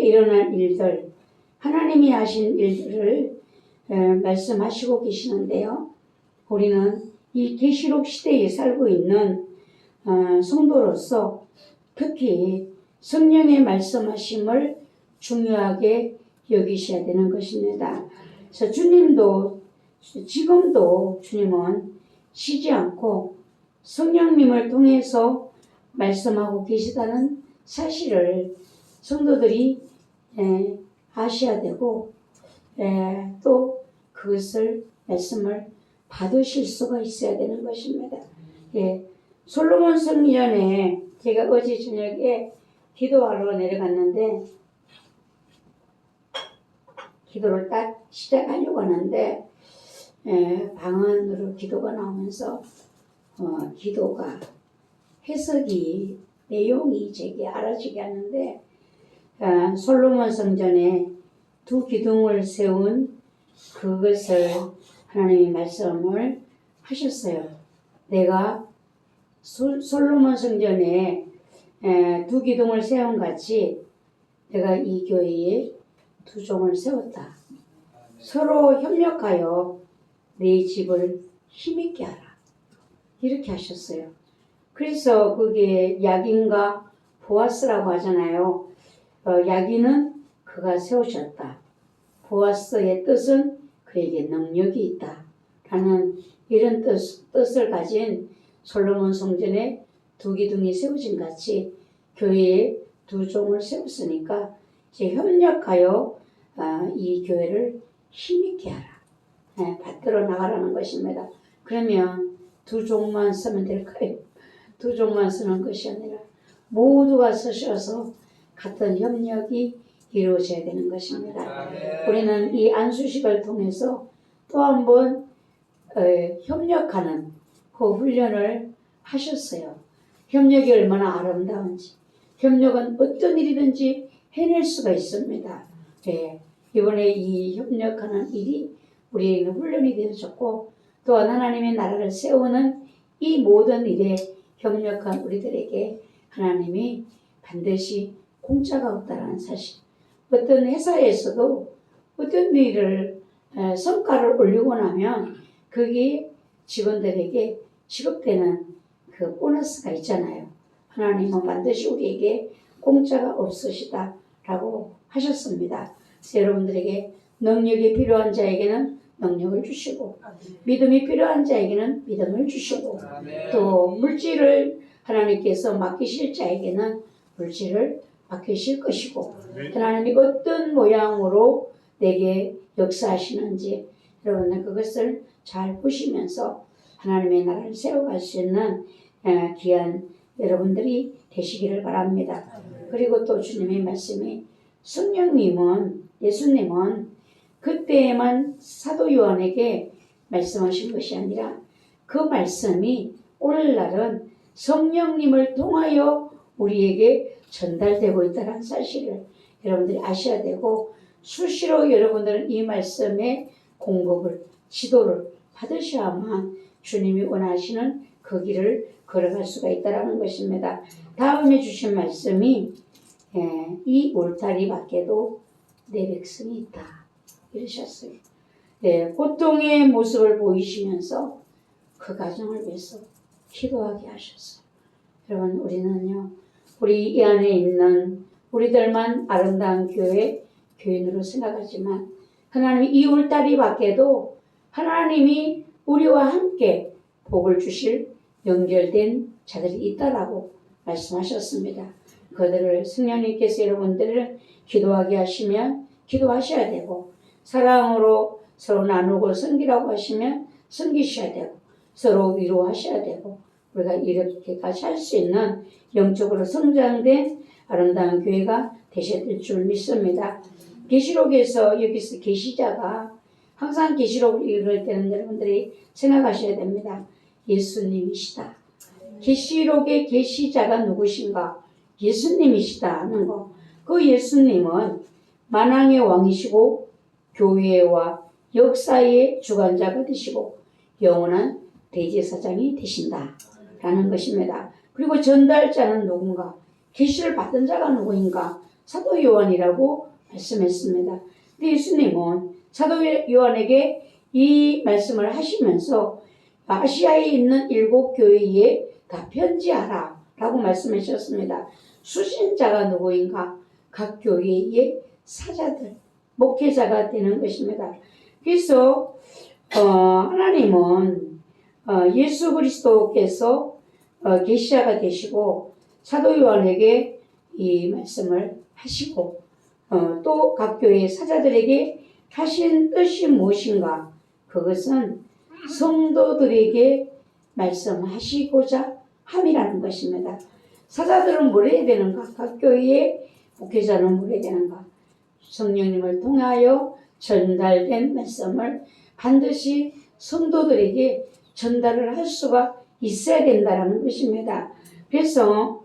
일어날 일들, 하나님이 하신 일들을 말씀하시고 계시는데요. 우리는 이 계시록 시대에 살고 있는 성도로서 특히 성령의 말씀하심을 중요하게 여기셔야 되는 것입니다. 그래서 지금도 주님은 쉬지 않고 성령님을 통해서 말씀하고 계시다는 사실을 성도들이 아셔야 되고, 또 그것을 말씀을 받으실 수가 있어야 되는 것입니다. 솔로몬 성전에 제가 어제 저녁에 기도하러 내려갔는데, 기도를 딱 시작하려고 하는데 방언으로 기도가 나오면서 기도가 해석이, 내용이 제게 알아지게 하는데, 솔로몬 성전에 두 기둥을 세운 그것을 하나님이 말씀을 하셨어요. 내가 솔로몬 성전에 두 기둥을 세운 같이 내가 이 교회에 두 종을 세웠다. 서로 협력하여 내 집을 힘있게 하라. 이렇게 하셨어요. 그래서 그게 야긴과 보아스라고 하잖아요. 야긴은 그가 세우셨다. 보아스의 뜻은 그에게 능력이 있다. 라는 이런 뜻을 가진 솔로몬 성전에 두 기둥이 세워진 같이 교회에 두 종을 세웠으니까 이제 협력하여 이 교회를 힘있게 하라. 받들어 나가라는 것입니다. 그러면 두 종만 쓰면 될까요? 두 종만 쓰는 것이 아니라 모두가 쓰셔서 같은 협력이 이루어져야 되는 것입니다. 우리는 이 안수식을 통해서 또 한 번 협력하는 그 훈련을 하셨어요. 협력이 얼마나 아름다운지, 협력은 어떤 일이든지 해낼 수가 있습니다. 이번에 이 협력하는 일이 우리에게 훈련이 되어졌고, 또한 하나님의 나라를 세우는 이 모든 일에 협력한 우리들에게 하나님이 반드시 공짜가 없다는 사실. 어떤 회사에서도 어떤 일을 성과를 올리고 나면 그게 직원들에게 지급되는 그 보너스가 있잖아요. 하나님은 반드시 우리에게 공짜가 없으시다라고 하셨습니다. 그래서 여러분들에게 능력이 필요한 자에게는 능력을 주시고, 믿음이 필요한 자에게는 믿음을 주시고, 또 물질을 하나님께서 맡기실 자에게는 물질을 맡기실 것이고, 하나님이 어떤 모양으로 내게 역사하시는지 여러분은 그것을 잘 보시면서 하나님의 나라를 세워갈 수 있는 귀한 여러분들이 되시기를 바랍니다. 그리고 또 주님의 말씀이, 예수님은 그때에만 사도 요한에게 말씀하신 것이 아니라 그 말씀이 오늘날은 성령님을 통하여 우리에게 전달되고 있다는 사실을 여러분들이 아셔야 되고, 수시로 여러분들은 이 말씀의 공급을, 지도를 받으셔야만 주님이 원하시는 그 길을 걸어갈 수가 있다는 것입니다. 다음에 주신 말씀이 이 울타리 밖에도 내 백성이 있다 이러셨어요. 고통의 모습을 보이시면서 그 가정을 위해서 기도하게 하셨어요. 여러분, 우리는요, 우리 이 안에 있는 우리들만 아름다운 교인으로 생각하지만 하나님이 이 울타리 밖에도 하나님이 우리와 함께 복을 주실 연결된 자들이 있다라고 말씀하셨습니다. 그들을 성령님께서 여러분들을 기도하게 하시면 기도하셔야 되고, 사랑으로 서로 나누고 섬기라고 하시면 섬기셔야 되고, 서로 위로하셔야 되고, 우리가 이렇게까지 할 수 있는 영적으로 성장된 아름다운 교회가 되셔야 될 줄 믿습니다. 계시록에서 여기서 계시자가 항상 계시록을 읽을 때는 여러분들이 생각하셔야 됩니다. 예수님이시다. 계시록의 계시자가 누구신가? 예수님이시다는 거. 그 예수님은 만왕의 왕이시고 교회와 역사의 주관자가 되시고 영원한 대제사장이 되신다라는 것입니다. 그리고 전달자는 누군가? 계시를 받은 자가 누구인가? 사도 요한이라고 말씀했습니다. 근데 예수님은 사도 요한에게 이 말씀을 하시면서 아시아에 있는 7교회에 다 편지하라 라고 말씀하셨습니다. 수신자가 누구인가? 각 교회의 사자들, 목회자가 되는 것입니다. 그래서 하나님은 예수 그리스도께서 계시자가 되시고 사도 요한에게 이 말씀을 하시고 또 각 교회의 사자들에게 하신 뜻이 무엇인가? 그것은 성도들에게 말씀하시고자 함이라는 것입니다. 사자들은 뭘 해야 되는가? 각 교회의 목회자는 뭘 해야 되는가? 성령님을 통하여 전달된 말씀을 반드시 성도들에게 전달을 할 수가 있어야 된다는 것입니다. 그래서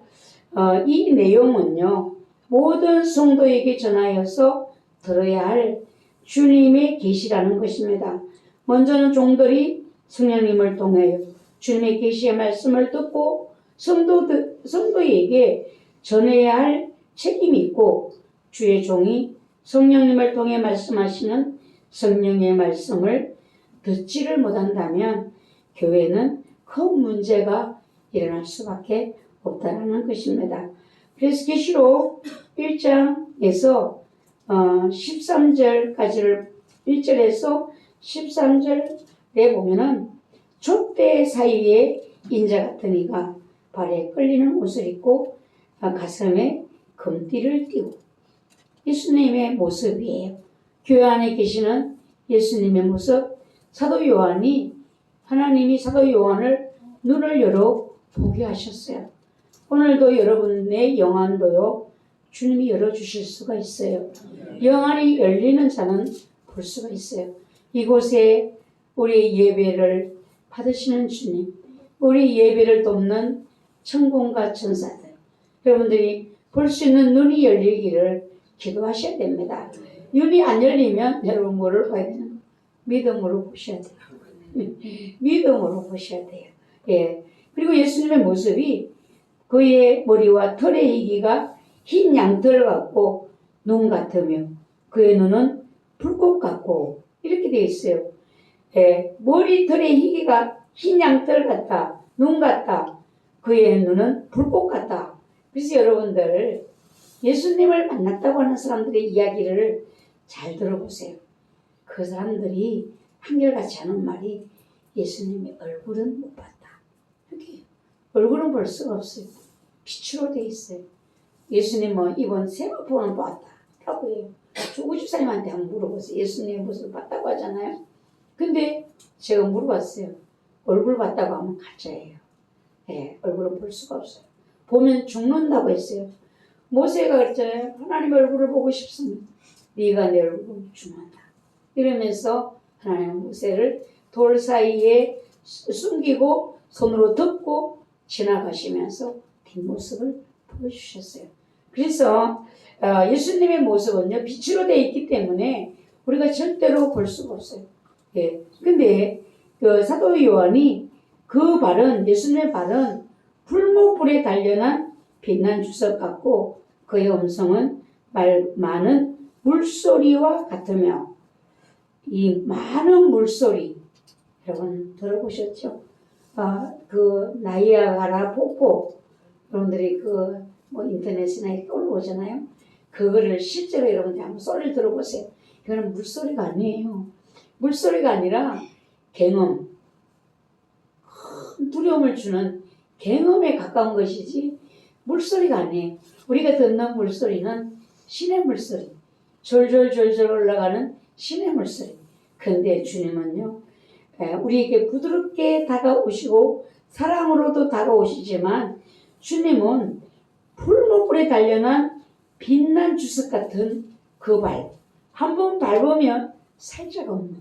이 내용은요, 모든 성도에게 전하여서 들어야 할 주님의 계시라는 것입니다. 먼저는 종들이 성령님을 통하여 주님의 계시의 말씀을 듣고 성도에게 전해야 할 책임이 있고, 주의 종이 성령님을 통해 말씀하시는 성령의 말씀을 듣지를 못한다면 교회는 큰 문제가 일어날 수밖에 없다는 것입니다. 그래서 계시록 1장에서 13절까지를 1절에서 13절에 보면은 촛대 사이에 인자 같은 이가 발에 끌리는 옷을 입고 가슴에 금띠를 띠고, 예수님의 모습이에요. 교회 안에 계시는 예수님의 모습. 사도 요한이, 하나님이 사도 요한을 눈을 열어 보게 하셨어요. 오늘도 여러분의 영안도요, 주님이 열어주실 수가 있어요. 영안이 열리는 자는 볼 수가 있어요. 이곳에 우리 예배를 받으시는 주님, 우리 예배를 돕는 천군과 천사들, 여러분들이 볼 수 있는 눈이 열리기를 기도하셔야 됩니다. 눈이 안 열리면 여러분 뭐를 봐야 되나? 믿음으로 보셔야 돼요. 믿음으로 보셔야 돼요. 예. 그리고 예수님의 모습이 그의 머리와 털의 희기가 흰 양털 같고 눈 같으며 그의 눈은 불꽃 같고 이렇게 되어 있어요. 예. 머리 털의 희기가 흰 양털 같다. 눈 같다. 그의 눈은 불꽃 같다. 그래서 여러분들 예수님을 만났다고 하는 사람들의 이야기를 잘 들어보세요. 그 사람들이 한결같이 하는 말이 예수님의 얼굴은 못 봤다. 이렇게 얼굴은 볼 수가 없어요. 빛으로 되어 있어요. 예수님은 이번 세마포는 봤다 라고 해요. 조구 집사님한테 한번 물어보세요. 예수님의 모습을 봤다고 하잖아요. 근데 제가 물어봤어요. 얼굴 봤다고 하면 가짜예요. 예, 얼굴은 볼 수가 없어요. 보면 죽는다고 했어요. 모세가 그랬잖아요. 하나님 얼굴을 보고 싶습니다. 네가 내 얼굴을 보면 죽는다. 이러면서 하나님은 모세를 돌 사이에 숨기고 손으로 덮고 지나가시면서 뒷모습을 보여주셨어요. 그래서 예수님의 모습은요, 빛으로 되어 있기 때문에 우리가 절대로 볼 수가 없어요. 예. 근데 그 사도 요한이 그 발은, 예수님의 발은 불목불에 단련한 빛난 주석 같고 그의 음성은 많은 물소리와 같으며, 이 많은 물소리 여러분 들어보셨죠? 그 나이아가라 폭포, 여러분들이 그 뭐 인터넷이나 이렇게 올라오잖아요. 그거를 실제로 여러분들 한번 소리를 들어보세요. 이거는 물소리가 아니에요. 물소리가 아니라 갱음, 큰 두려움을 주는 갱음에 가까운 것이지 물소리가 아니에요. 우리가 듣는 물소리는 신의 물소리. 졸졸졸졸 올라가는 신의 물소리. 그런데 주님은요, 우리에게 부드럽게 다가오시고 사랑으로도 다가오시지만 주님은 풀무불에 단련한 빛난 주석 같은 그 발, 한 번 밟으면 살짝 없는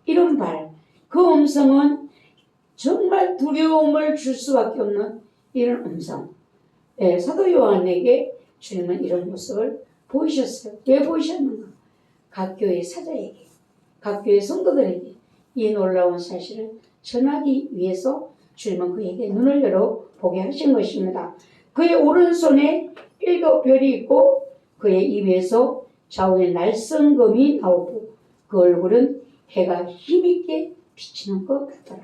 이런 발, 그 음성은 정말 두려움을 줄 수밖에 없는 이런 음성. 사도 요한에게 주님은 이런 모습을 보이셨어요. 왜 보이셨는가? 각 교회 사자에게, 각 교회 성도들에게 이 놀라운 사실을 전하기 위해서 주님은 그에게 눈을 열어 보게 하신 것입니다. 그의 오른손에 7 별이 있고 그의 입에서 좌우에 날성검이 나오고 그 얼굴은 해가 힘있게 비치는 것 같더라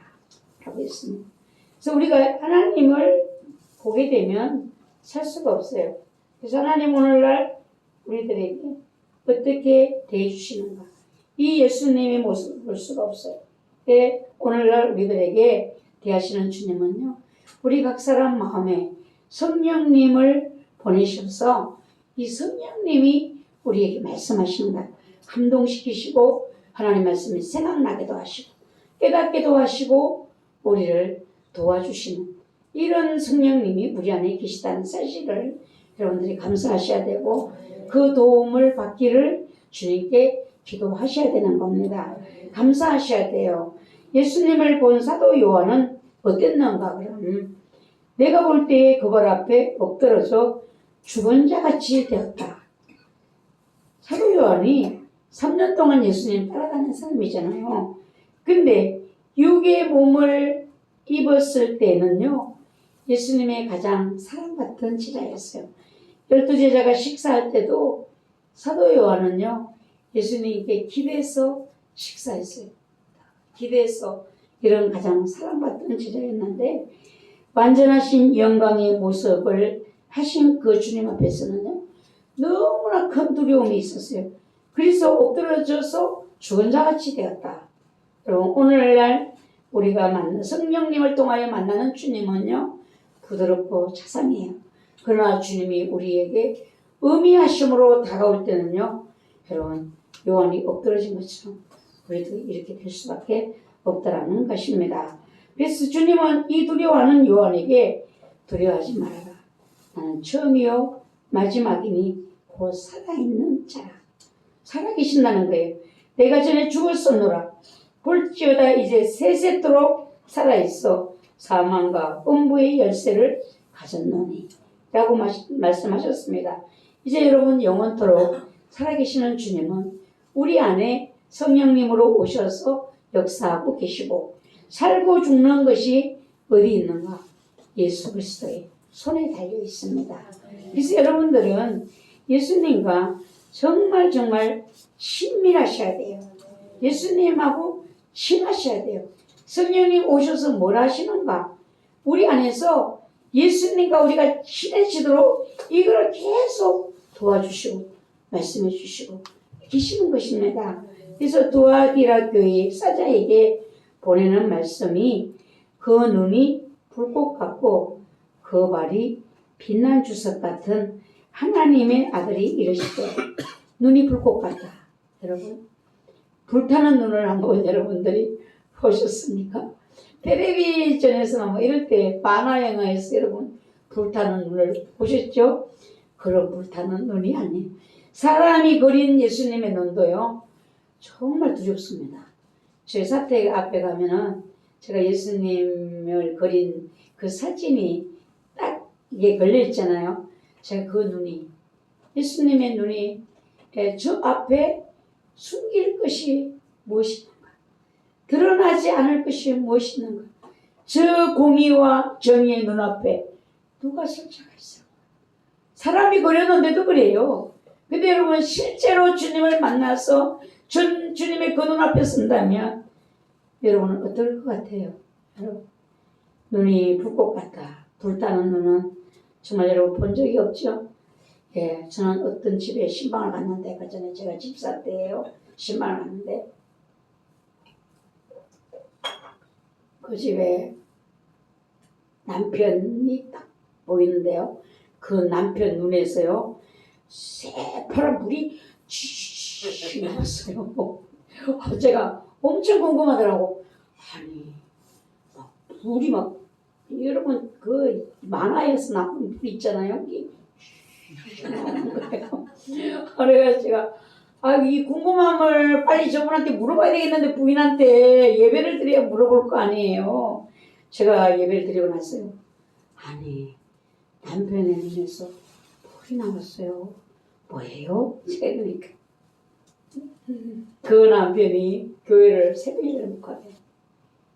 라고 했습니다. 그래서 우리가 하나님을 보게 되면 살 수가 없어요. 그래서 하나님 오늘날 우리들에게 어떻게 대해주시는가, 이 예수님의 모습을 볼 수가 없어요. 오늘날 우리들에게 대하시는 주님은요, 우리 각 사람 마음에 성령님을 보내셔서 이 성령님이 우리에게 말씀하시는 거예요. 감동시키시고 하나님 말씀이 생각나게도 하시고 깨닫게도 하시고 우리를 도와주시는 이런 성령님이 우리 안에 계시다는 사실을 여러분들이 감사하셔야 되고 그 도움을 받기를 주님께 기도하셔야 되는 겁니다. 감사하셔야 돼요. 예수님을 본 사도 요한은 어땠는가 그럼? 내가 볼 때에 그 발 앞에 엎드러져 죽은 자같이 되었다. 사도 요한이 3년 동안 예수님 따라다니는 사람이잖아요. 근데 육의 몸을 입었을 때는요, 예수님의 가장 사랑받던 제자였어요. 12제자가 식사할 때도 사도 요한은요, 예수님께 기대서 식사했어요. 기대서 이런 가장 사랑받던 제자였는데 완전하신 영광의 모습을 하신 그 주님 앞에서는요, 너무나 큰 두려움이 있었어요. 그래서 엎드러져서 죽은 자같이 되었다. 여러분, 오늘날 우리가 만난 성령님을 통하여 만나는 주님은요, 부드럽고 자상해요. 그러나 주님이 우리에게 의미하심으로 다가올 때는요, 여러분, 요한이 엎드러진 것처럼 우리도 이렇게 될 수밖에 없다라는 것입니다. 그래서 주님은 이 두려워하는 요한에게 두려워하지 말아라. 나는 처음이요 마지막이니 곧 살아있는 자라. 살아계신다는 거예요. 내가 전에 죽었었노라. 볼지어다 이제 세세토록 살아있어 사망과 음부의 열쇠를 가졌노니 라고 말씀하셨습니다. 이제 여러분 영원토록 살아계시는 주님은 우리 안에 성령님으로 오셔서 역사하고 계시고 살고 죽는 것이 어디 있는가? 예수 그리스도의 손에 달려 있습니다. 그래서 여러분들은 예수님과 정말 친밀하셔야 돼요. 예수님하고 친하셔야 돼요. 성령님 오셔서 뭘 하시는가? 우리 안에서 예수님과 우리가 친해지도록 이걸 계속 도와주시고 말씀해 주시고 계시는 것입니다. 그래서 두아디라 교회 사자에게 보내는 말씀이 그 눈이 불꽃 같고 그 발이 빛난 주석 같은 하나님의 아들이 이르시되 눈이 불꽃 같다. 여러분, 불타는 눈을 한번 여러분들이 보셨습니까? 텔레비전에서나 뭐 이럴 때 만화 영화에서 여러분 불타는 눈을 보셨죠? 그런 불타는 눈이 아니에요. 사람이 그린 예수님의 눈도요, 정말 두렵습니다. 저희 사택 앞에 가면은 제가 예수님을 그린 그 사진이 딱 이게 걸려 있잖아요. 제가 그 눈이, 예수님의 눈이 저 앞에 숨길 것이 무엇인가? 드러나지 않을 것이 무엇인가? 저 공의와 정의의 눈앞에 누가 설자가 있어? 사람이 그렸는데도 그래요. 근데 여러분 실제로 주님을 만나서 주님의 그 눈앞에 선다면 여러분은 어떨 것 같아요? 여러분, 눈이 불꽃 같다. 불타는 눈은 정말 여러분 본 적이 없죠? 예, 저는 어떤 집에 신방을 갔는데 그 전에 제가 집사 때예요. 신방을 갔는데 그 집에 남편이 딱 보이는데요. 그 남편 눈에서요 새파란 불이 쥐 나왔어요. 제가 엄청 궁금하더라고. 아니 막 불이 막 여러분 그 만화에서 나오는 불 있잖아요. 그래서 제가 이 궁금함을 빨리 저분한테 물어봐야 되겠는데 부인한테 예배를 드려야 물어볼 거 아니에요. 제가 예배를 드리고 났어요. 아니 남편의 눈에서 불이 나왔어요. 뭐예요? 그러니까 그 남편이 교회를 새벽 예배를 못 가게.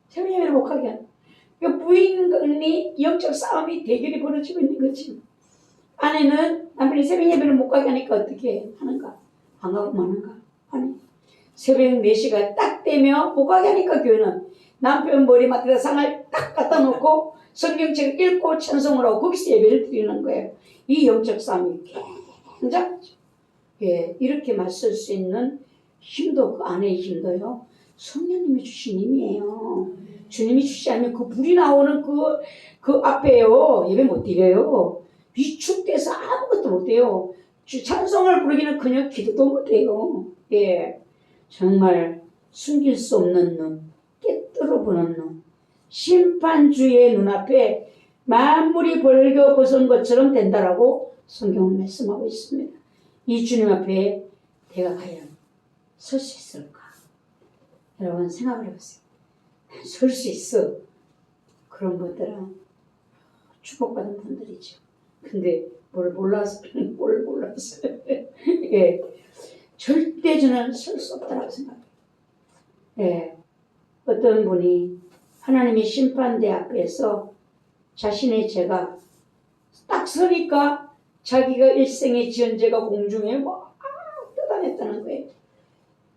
새벽 예배를 못 가게 하는. 그러니까 부인이 영적 싸움이 대결이 벌어지고 있는 거지. 아내는 남편이 새벽 예배를 못 가게 하니까 어떻게 하는가? 안 가고 마는가? 아니 새벽 4시가 딱 되면 못 가게 하니까 교회는 남편 머리맡에다 상을 딱 갖다 놓고 성경책을 읽고 찬송을 하고 거기서 예배를 드리는 거예요. 이 영적 싸움이 굉장하죠. 예, 이렇게 맞설 수 있는 힘도 그 안에 힘도요. 성령님이 주신 힘이에요. 주님이 주시지 않으면 그 불이 나오는 그 앞에요. 예배 못 드려요. 위축돼서 아무것도 못 해요. 찬송을 부르기는 그냥 기도도 못 해요. 예, 정말 숨길 수 없는 눈, 깨뜨려 보는 눈, 심판주의 눈앞에 만물이 벌거벗은 것처럼 된다라고 성경은 말씀하고 있습니다. 이 주님 앞에 내가 과연 설 수 있을까? 여러분 생각을 해보세요. 설 수 있어. 그런 분들은 축복받은 분들이죠. 근데 뭘 몰라서 예, 절대 저는 설 수 없다고 생각해요. 예, 어떤 분이 하나님의 심판대 앞에서 자신의 죄가 딱 서니까 자기가 일생에 지은 죄가 공중에 막 떠다녔다는 거예요.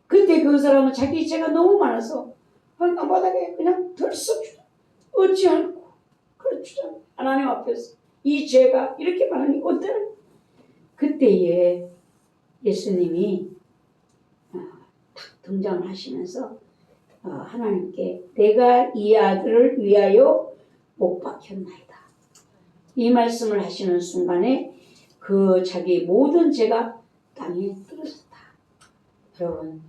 그때 그 사람은 자기 죄가 너무 많아서 땅바닥에 그냥 덜썩 어찌 않고 그렇죠. 하나님 앞에서 이 죄가 이렇게 많으니 어때요? 그때에 예수님이 탁 등장을 하시면서 하나님께 내가 이 아들을 위하여 못 박혔나이다. 이 말씀을 하시는 순간에 그 자기 모든 죄가 땅에 떨어졌다. 여러분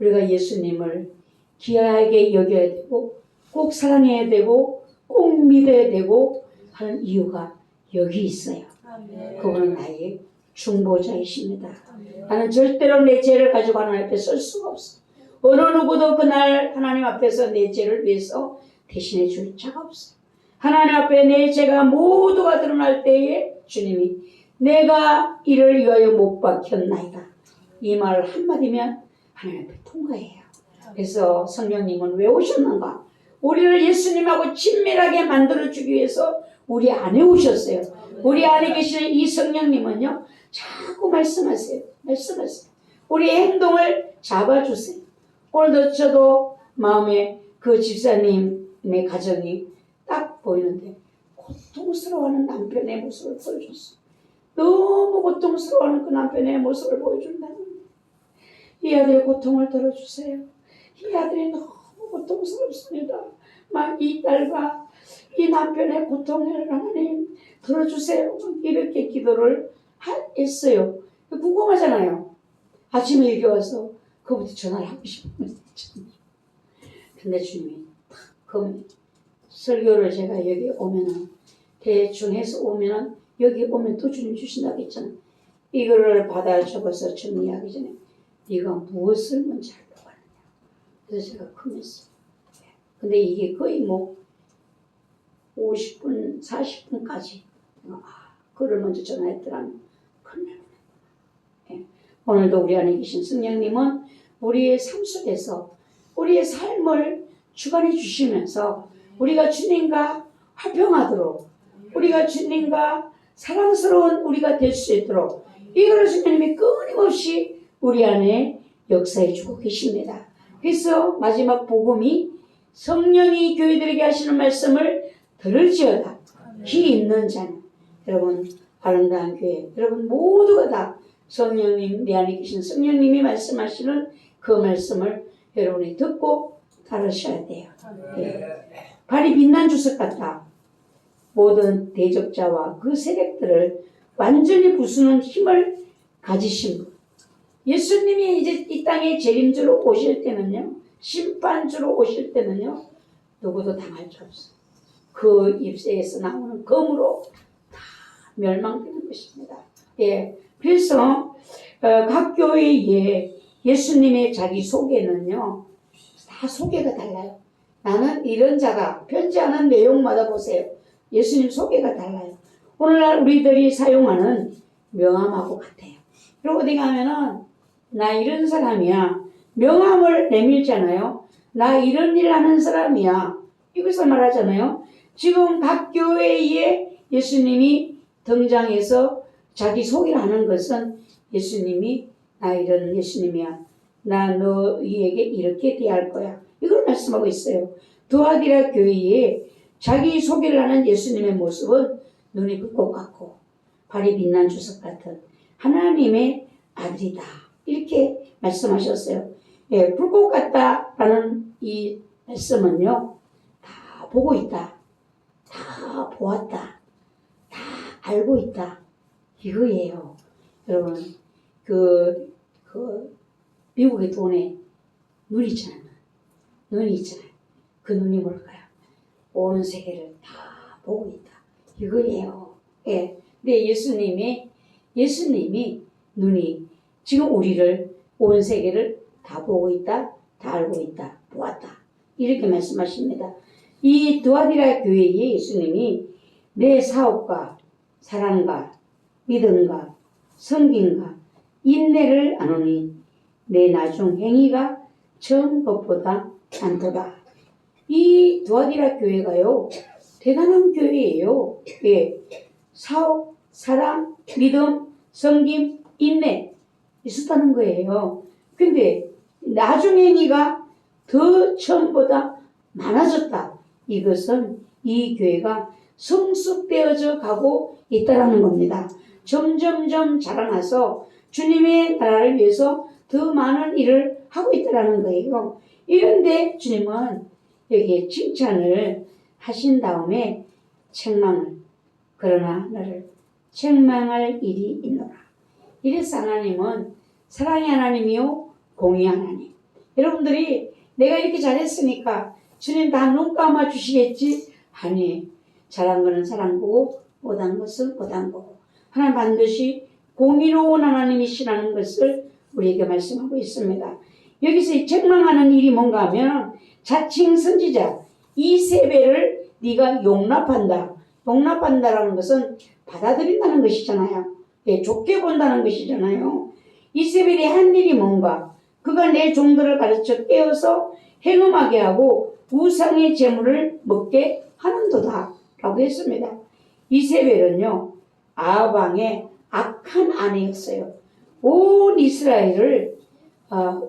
우리가 예수님을 귀하게 여겨야 되고 꼭 사랑해야 되고 꼭 믿어야 되고 하는 이유가 여기 있어요. 그분은 나의 중보자이십니다. 나는 절대로 내 죄를 가지고 하나님 앞에 설 수가 없어. 어느 누구도 그날 하나님 앞에서 내 죄를 위해서 대신해 줄 자가 없어. 하나님 앞에 내 죄가 모두가 드러날 때에 주님이 내가 이를 위하여 못 박혔나이다. 이 말 한마디면 하나님 앞에 통과해요. 그래서 성령님은 왜 오셨는가? 우리를 예수님하고 친밀하게 만들어주기 위해서 우리 안에 오셨어요. 우리 안에 계시는 이 성령님은요 자꾸 말씀하세요. 우리의 행동을 잡아주세요. 오늘도 저도 마음에 그 집사님의 가정이 딱 보이는데 고통스러워하는 남편의 모습을 보여줬어요. 너무 고통스러워하는 그 남편의 모습을 보여준다는 거예요. 이 아들의 고통을 들어주세요. 이 아들이 너무 고통스럽습니다. 막 이 딸과 이 남편의 고통을 하나님 들어주세요. 이렇게 기도를 했어요. 궁금하잖아요. 아침에 여기 와서 그부터 전화를 하고 싶은 근데 주님이 그 설교를 제가 여기 오면은 대충 해서 오면은 여기 오면 또 주님 주신다고 했잖아요. 이거를 받아 적어서 정리하기 전에 네가 무엇을 먼저 하려고 하느냐. 그래서 제가 금했어요. 근데 이게 거의 뭐 50분, 40분까지 그를 먼저 전화했더라면 큰일 날 뻔했구나. 오늘도 우리 안에 계신 성령님은 우리의 삶 속에서 우리의 삶을 주관해 주시면서 우리가 주님과 화평하도록 우리가 주님과 사랑스러운 우리가 될 수 있도록 이거를 주님이 끊임없이 우리 안에 역사해 주고 계십니다. 그래서 마지막 복음이 성령이 교회들에게 하시는 말씀을 들을지어다. 귀 있는 자는 여러분 아름다운 교회 여러분 모두가 다 성령님 내 안에 계신 성령님이 말씀하시는 그 말씀을 여러분이 듣고 따르셔야 돼요. 예. 발이 빛난 주석 같다. 모든 대적자와 그 세력들을 완전히 부수는 힘을 가지신 분. 예수님이 이제 이 땅에 재림주로 오실 때는요, 심판주로 오실 때는요, 누구도 당할 수 없어요. 그 입새에서 나오는 검으로 다 멸망되는 것입니다. 예, 그래서 각 교회에 예수님의 자기 소개는요, 다 소개가 달라요. 나는 이런 자가, 편지하는 내용마다 보세요. 예수님 소개가 달라요. 오늘날 우리들이 사용하는 명함하고 같아요. 그리고 어디 가면은 나 이런 사람이야. 명함을 내밀잖아요. 나 이런 일 하는 사람이야. 이것을 말하잖아요. 지금 각 교회에 예수님이 등장해서 자기 소개를 하는 것은 예수님이 나 이런 예수님이야. 나 너희에게 이렇게 대할 거야. 이걸 말씀하고 있어요. 두아디라 교회에 자기 소개를 하는 예수님의 모습은 눈이 불꽃 같고 발이 빛난 주석 같은 하나님의 아들이다. 이렇게 말씀하셨어요. 예, 불꽃 같다라는 이 말씀은요, 다 보고 있다. 다 보았다. 다 알고 있다. 이거예요. 여러분, 미국의 돈에 눈이 있잖아요. 눈이 있잖아요. 그 눈이 뭘까요? 온 세계를 다 보고 있다. 이거예요. 예. 근데 예수님이 눈이 지금 우리를 온 세계를 다 보고 있다. 다 알고 있다. 보았다. 이렇게 말씀하십니다. 이 두아디라 교회에 예수님이 내 사업과 사랑과 믿음과 성김과 인내를 아노니 내 나중 행위가 처음 것보다 많도다. 이 두아디라 교회가요, 대단한 교회예요. 예. 사업, 사랑, 믿음, 성김, 인내 있었다는 거예요. 근데 나중 행위가 더 처음보다 많아졌다. 이것은 이 교회가 성숙되어져 가고 있다는 겁니다. 점점점 자라나서 주님의 나라를 위해서 더 많은 일을 하고 있다는 거예요. 이런데 주님은 여기에 칭찬을 하신 다음에 책망을, 그러나 너를 책망할 일이 있노라. 이래서 하나님은 사랑의 하나님이요 공의 하나님. 여러분들이 내가 이렇게 잘했으니까 주님 다 눈 감아 주시겠지? 아니, 잘한 거는 잘한 거고 못한 것은 못한 거고 하나님 반드시 공의로운 하나님이시라는 것을 우리에게 말씀하고 있습니다. 여기서 책망하는 일이 뭔가 하면 자칭 선지자 이세벨을 네가 용납한다. 용납한다라는 것은 받아들인다는 것이잖아요. 예, 좋게 본다는 것이잖아요. 이세벨이 한 일이 뭔가? 그가 내 종들을 가르쳐 깨어서 행음하게 하고 우상의 재물을 먹게 하는도다 라고 했습니다. 이세벨은요, 아합왕의 악한 아내였어요. 온 이스라엘을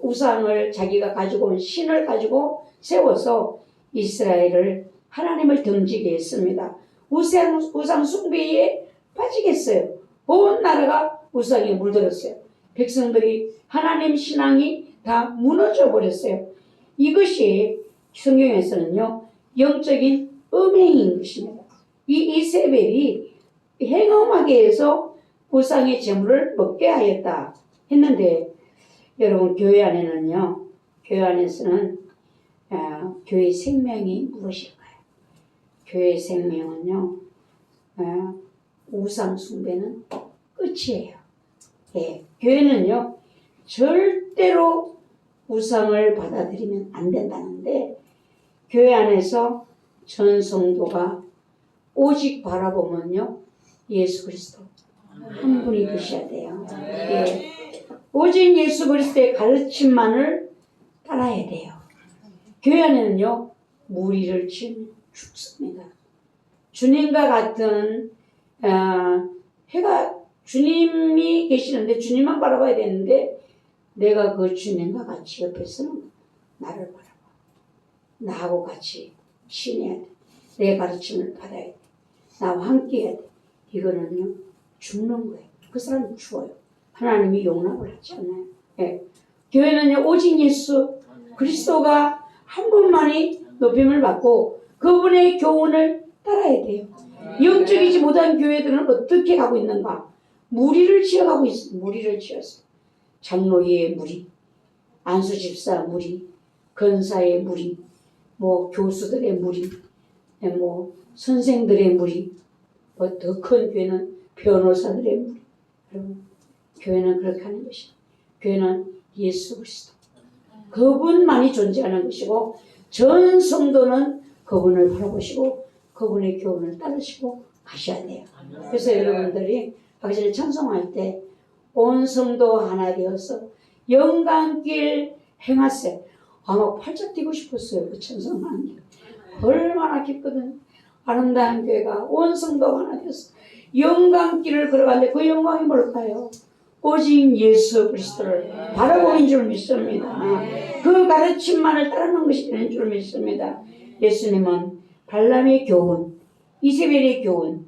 우상을 자기가 가지고 온 신을 가지고 세워서 이스라엘을 하나님을 등지게 했습니다. 우상 숭배에 빠지겠어요. 온 나라가 우상에 물들었어요. 백성들이 하나님 신앙이 다 무너져 버렸어요. 이것이 성경에서는요, 영적인 음행인 것입니다. 이 이세벨이 행음하게 해서 우상의 재물을 먹게 하였다 했는데, 여러분 교회 안에서는 교회 생명이 무엇일까요? 교회 생명은요, 우상 숭배는 끝이에요. 예, 교회는요 절대로 우상을 받아들이면 안 된다는데, 교회 안에서 전 성도가 오직 바라보면요 예수 그리스도 한 분이 되셔야 돼요. 예. 오직 예수 그리스도의 가르침만을 따라야 돼요. 교회 안에는요 무리를 치면 죽습니다. 주님과 같은 해가 주님이 계시는데 주님만 바라봐야 되는데, 내가 그 주님과 같이 옆에서는 나를 바라봐. 나하고 같이 친해야 돼. 내 가르침을 받아야 돼. 나와 함께 해야 돼. 이거는요 죽는 거예요. 그 사람은 죽어요. 하나님이 용납을 하지 않아요. 예. 교회는요 오직 예수 그리스도가 한 분만이 높임을 받고 그분의 교훈을 따라야 돼요. 영적이지 못한 교회들은 어떻게 가고 있는가? 무리를 지어가고 있어요. 무리를 지어서 장로의 무리, 안수집사 무리, 권사의 무리, 뭐 교수들의 무리, 뭐 선생들의 무리, 뭐 더 큰 교회는 변호사들의 무리. 여러분, 교회는 그렇게 하는 것이고, 교회는 예수 그리스도 그분만이 존재하는 것이고, 전 성도는 그분을 바라보시고 그분의 교훈을 따르시고 가셔야 돼요. 그래서 여러분들이 아까 전에 찬송할 때 온 성도 하나 되어서 영광길 행하세. 아마 팔짝 뛰고 싶었어요. 그 찬송하는 게 얼마나 기쁘든. 아름다운 교회가 온 성도 하나 되어서 영광길을 걸어가는데 그 영광이 뭘까요? 오직 예수 그리스도를 바라보는 줄 믿습니다. 그 가르침만을 따르는 것이 되는 줄 믿습니다. 예수님은 발람의 교훈, 이세벨의 교훈,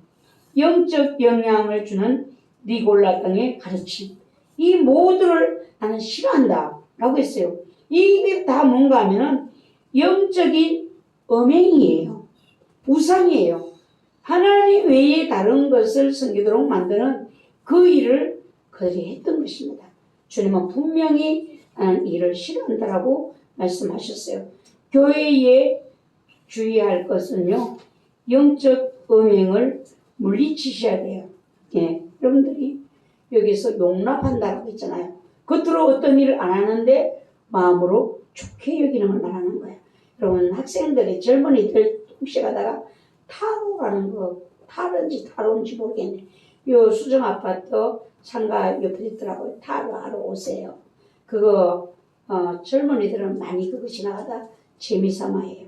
영적 영향을 주는 니골라 땅의 가르침, 이 모두를 나는 싫어한다 라고 했어요. 이게 다 뭔가 하면은 영적인 음행이에요. 우상이에요. 하나님 외에 다른 것을 섬기도록 만드는 그 일을 그들이 했던 것입니다. 주님은 분명히 나는 이를 싫어한다라고 말씀하셨어요. 교회에 주의할 것은요, 영적 음행을 물리치셔야 돼요. 예, 여러분들이 여기서 용납한다라고 했잖아요. 겉으로 어떤 일을 안 하는데 마음으로 좋게 여기는 걸 말하는 거예요. 여러분, 학생들이 젊은이들 혹시 가다가 타로라는 거, 타로인지 모르겠네. 요 수정 아파트 상가 옆에 있더라고요. 타로 하러 오세요. 그거 젊은이들은 많이 그거 지나가다 재미삼아 해요.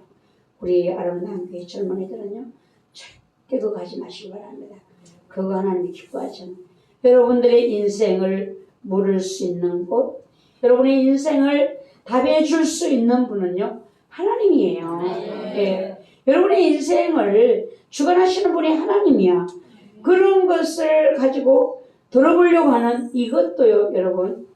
우리 아름다운 교회 젊은이들은요, 절대 그거 하지 마시기 바랍니다. 그거 하나님이 기뻐하잖아요. 여러분들의 인생을 물을 수 있는 곳, 여러분의 인생을 답해 줄 수 있는 분은요, 하나님이에요. 예. 여러분의 인생을 주관하시는 분이 하나님이야. 그런 것을 가지고 들어보려고 하는 이것도요, 여러분,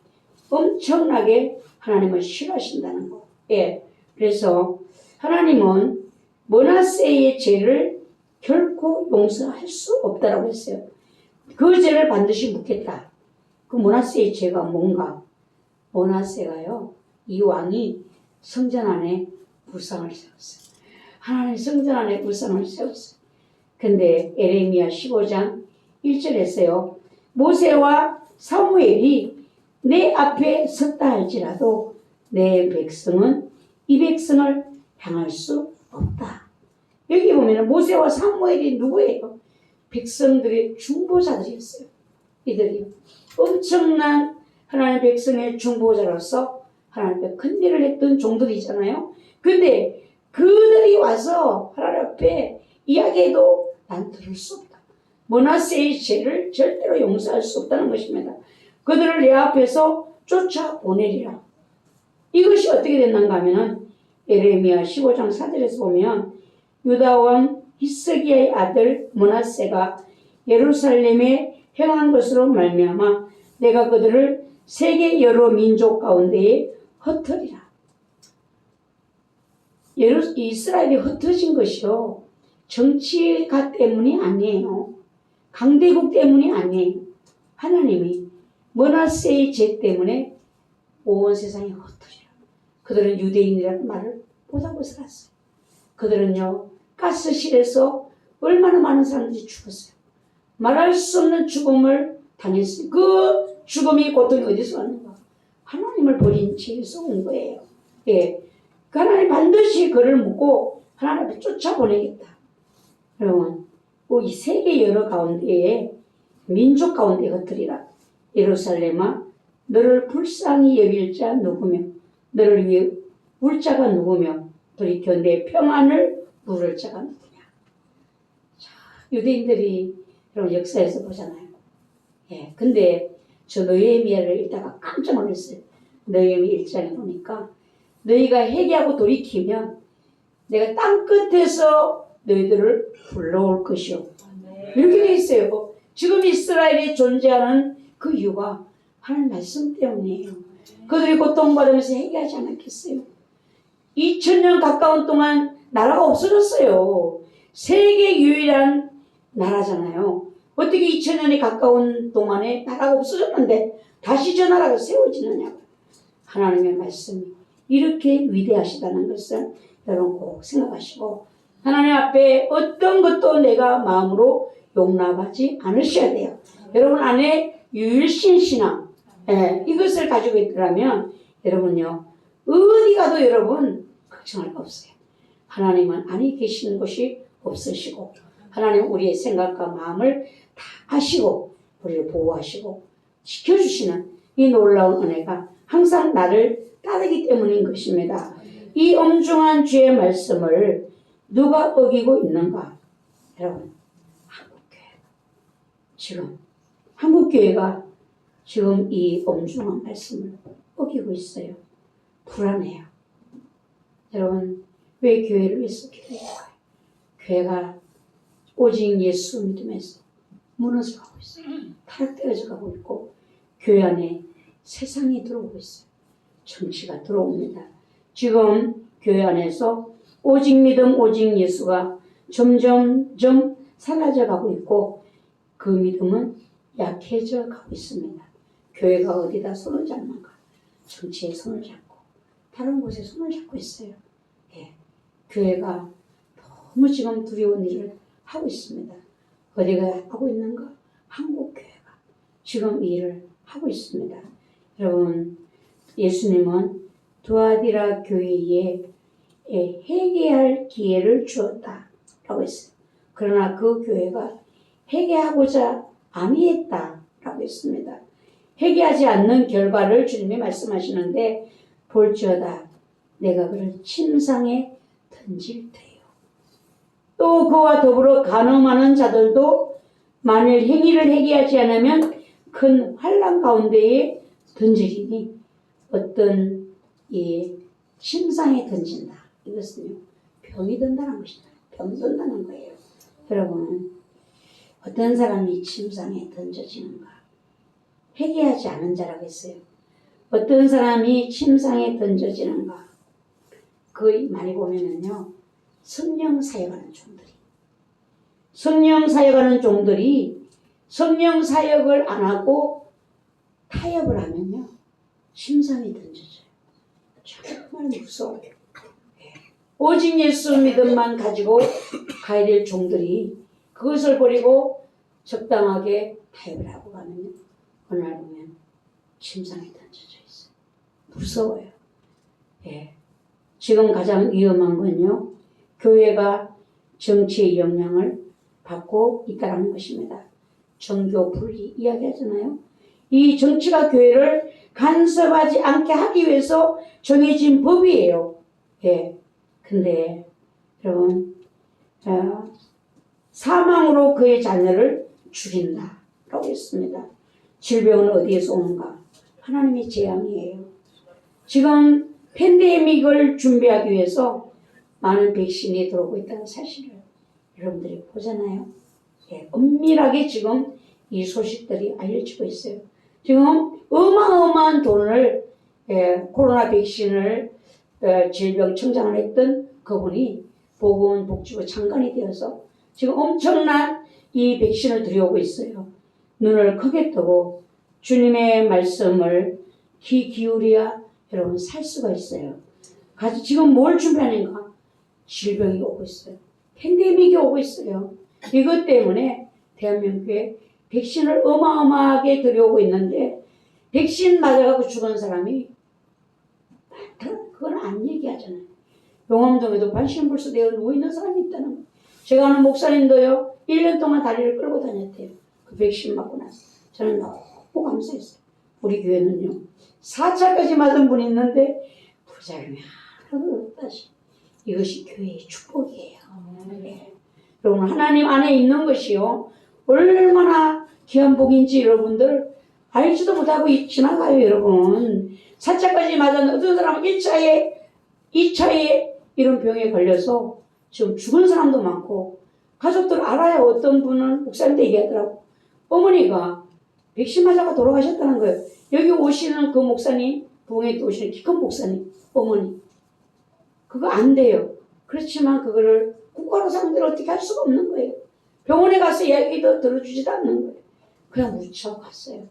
엄청나게 하나님을 싫어하신다는 거. 예. 그래서 하나님은 므낫세의 죄를 결코 용서할 수 없다라고 했어요. 그 죄를 반드시 묻겠다. 그 므낫세의 죄가 뭔가? 므낫세가요, 이 왕이 성전 안에 우상을 세웠어요. 하나님 성전 안에 우상을 세웠어요. 근데 에레미야 15장 1절에서요, 모세와 사무엘이 내 앞에 섰다 할지라도 내 백성은 이 백성을 향할 수 없다. 여기 보면 모세와 사무엘이 누구예요? 백성들의 중보자들이었어요. 이들이요, 엄청난 하나님 백성의 중보자로서 하나님 앞에 큰 일을 했던 종들이잖아요. 근데 그들이 와서 하나님 앞에 이야기해도 난 들을 수 없다. 므낫세의 죄를 절대로 용서할 수 없다는 것입니다. 그들을 내 앞에서 쫓아보내리라. 이것이 어떻게 됐는가 하면은 에레미야 15장 4절에서 보면 유다 왕 히스기야의 아들 므낫세가 예루살렘에 행한 것으로 말미암아 내가 그들을 세계 여러 민족 가운데에 흩으리라. 이스라엘이 흩어진 것이요, 정치가 때문이 아니에요. 강대국 때문이 아니에요. 하나님이 므낫세의 죄 때문에 온 세상이 흩어지라. 그들은 유대인이라는 말을 못하고 살았어요. 그들은요, 가스실에서 얼마나 많은 사람들이 죽었어요. 말할 수 없는 죽음을 당했어요. 그 죽음이 고통이 어디서 왔는가? 하나님을 버린 죄에서 온 거예요. 예. 하나님 반드시 그를 묻고 하나님 앞에 쫓아보내겠다. 여러분, 이 세계 여러 가운데에 민족 가운데 흩으리라. 예루살렘아, 너를 불쌍히 여길 자 누구며 너를 위해 울 자가 누구며 돌이켜 내 평안을 물을 자가 누구냐. 자, 유대인들이 여러분 역사에서 보잖아요. 예, 근데 저 느헤미야를 읽다가 깜짝 놀랐어요. 느헤미 1장에 보니까 너희가 회개하고 돌이키면 내가 땅 끝에서 너희들을 불러올 것이요. 이렇게 돼 있어요. 지금 이스라엘이 존재하는 그 이유가 하나님 말씀 때문이에요. 그들이 고통받으면서 회개하지 않았겠어요? 2000년 가까운 동안 나라가 없어졌어요. 세계 유일한 나라잖아요. 어떻게 2000년에 가까운 동안에 나라가 없어졌는데 다시 저 나라가 세워지느냐고. 하나님의 말씀이 이렇게 위대하시다는 것을 여러분 꼭 생각하시고 하나님 앞에 어떤 것도 내가 마음으로 용납하지 않으셔야 돼요. 여러분 안에 유일신 신앙 이것을 가지고 있더라면 여러분요 어디 가도 여러분 걱정할 거 없어요. 하나님은 안에 계시는 곳이 없으시고 하나님은 우리의 생각과 마음을 다 아시고 우리를 보호하시고 지켜주시는 이 놀라운 은혜가 항상 나를 따르기 때문인 것입니다. 이 엄중한 주의 말씀을 누가 어기고 있는가? 여러분 한국교회 지금 한국교회가 지금 이 엄중한 말씀을 어기고 있어요. 불안해요. 여러분 왜 교회를 위해서 기도할까요? 교회가 오직 예수 믿음에서 무너져 가고 있어요. 타락되어져 가고 있고 교회 안에 세상이 들어오고 있어요. 정치가 들어옵니다. 지금 교회 안에서 오직 믿음 오직 예수가 점점점 사라져 가고 있고 그 믿음은 약해져 가고 있습니다. 교회가 어디다 손을 잡는가? 정치에 손을 잡고 다른 곳에 손을 잡고 있어요. 예. 교회가 너무 지금 두려운 일을 하고 있습니다. 어디가 하고 있는가? 한국교회가 지금 이 일을 하고 있습니다. 여러분 예수님은 두아디라 교회에 회개할 기회를 주었다라고 했어요. 그러나 그 교회가 회개하고자 아니했다라고 했습니다. 회개하지 않는 결과를 주님이 말씀하시는데 볼지어다 내가 그를 침상에 던질 테요. 또 그와 더불어 간음하는 자들도 만일 행위를 회개하지 않으면 큰 환난 가운데에 던지리니 어떤 침상에 던진다. 이것은요 병이 든다는 것이다. 병이 든다는 거예요. 여러분 어떤 사람이 침상에 던져지는가? 회개하지 않은 자라고 했어요. 어떤 사람이 침상에 던져지는가? 그 많이 보면은요 성령 사역하는 종들이 성령 사역하는 종들이 성령 사역을 안 하고 타협을 하면요 침상에 던져져요. 정말 무서워요. 오직 예수 믿음만 가지고 가야 될 종들이 그것을 버리고 적당하게 타협을 하고 가면요 어느 날 보면 침상에 던져져 있어요. 무서워요. 예. 지금 가장 위험한 건요 교회가 정치의 영향을 받고 있다는 것입니다. 정교 분리 이야기하잖아요. 이 정치가 교회를 간섭하지 않게 하기 위해서 정해진 법이에요. 예. 근데 여러분 사망으로 그의 자녀를 죽인다라고 했습니다. 질병은 어디에서 오는가? 하나님의 재앙이에요. 지금 팬데믹을 준비하기 위해서 많은 백신이 들어오고 있다는 사실을 여러분들이 보잖아요. 예, 엄밀하게 지금 이 소식들이 알려지고 있어요. 지금 어마어마한 돈을 코로나 백신을 질병청장을 했던 그분이 보건복지부 장관이 되어서 지금 엄청난 이 백신을 들여오고 있어요. 눈을 크게 뜨고 주님의 말씀을 귀 기울여야 여러분 살 수가 있어요. 지금 뭘 준비하는가? 질병이 오고 있어요. 팬데믹이 오고 있어요. 이것 때문에 대한민국에 백신을 어마어마하게 들여오고 있는데 백신 맞아가지고 죽은 사람이 많다. 그건 안 얘기하잖아요. 용암동에도 반신불수되어 누워있는 사람이 있다는 거예요. 제가 아는 목사님도요 1년 동안 다리를 끌고 다녔대요. 그 백신 맞고 나서 저는 너무 감사했어요. 우리 교회는요 4차까지 맞은 분이 있는데 부작용이 하나도 없다시. 이것이 교회의 축복이에요. 네. 여러분 하나님 안에 있는 것이요 얼마나 귀한 복인지 여러분들 알지도 못하고 지나가요. 여러분 4차까지 맞았는데 어떤 사람은 1차에 2차에 이런 병에 걸려서 지금 죽은 사람도 많고 가족들 알아요. 어떤 분은 목사님도 얘기하더라고. 어머니가 백신 맞아가 돌아가셨다는 거예요. 여기 오시는 그 목사님 부흥회 오시는 키 큰 목사님 어머니 그거 안 돼요. 그렇지만 그거를 국가로 상대로 어떻게 할 수가 없는 거예요. 병원에 가서 이야기도 들어주지도 않는 거예요. 그냥 묻혀갔어요.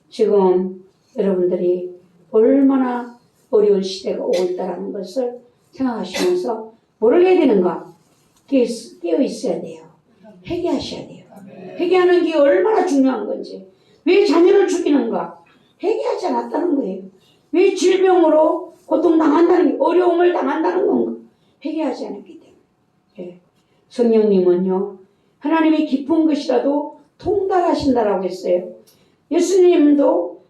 지금 여러분들이 얼마나 어려운 시대가 오고 있다는 것을 생각하시면서 뭐를 해야 되는가? 깨어 있어야 돼요. 회개하셔야 돼요. 회개하는 게 얼마나 중요한 건지. 왜 자녀를 죽이는가? 회개하지 않았다는 거예요. 왜 질병으로 고통당한다는 게, 어려움을 당한다는 건가? 회개하지 않았기 때문에. 예. 성령님은요, 하나님의 깊은 것이라도 통달하신다라고 했어요. 예수님도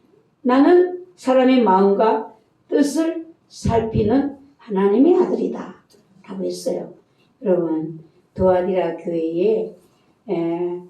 나는 사람의 마음과 뜻을 살피는 하나님의 아들이다 라고 했어요. 여러분, 두아디라 교회에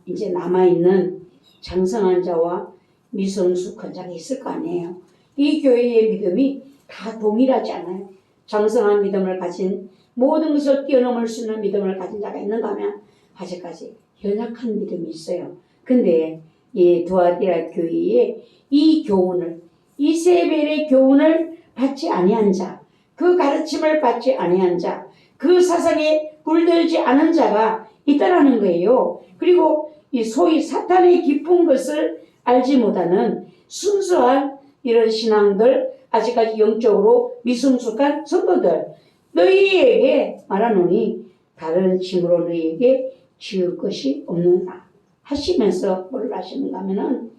이제 남아있는 장성한 자와 미성숙한 자가 있을 거 아니에요. 이 교회의 믿음이 다 동일하지 않아요. 장성한 믿음을 가진, 모든 것을 뛰어넘을 수 있는 믿음을 가진 자가 있는가 하면 아직까지 연약한 믿음이 있어요. 근데 이 두아디라 교회에 이 교훈을, 이세벨의 교훈을 받지 아니한 자, 그 가르침을 받지 아니한 자, 그 사상에 물들지 않은 자가 있다라는 거예요. 그리고 이 소위 사탄의 깊은 것을 알지 못하는 순수한 이런 신앙들, 아직까지 영적으로 미성숙한 성도들, 너희에게 말하노니 다른 짐으로 너희에게 지을 것이 없느냐 하시면서 뭘 하시는가 하면은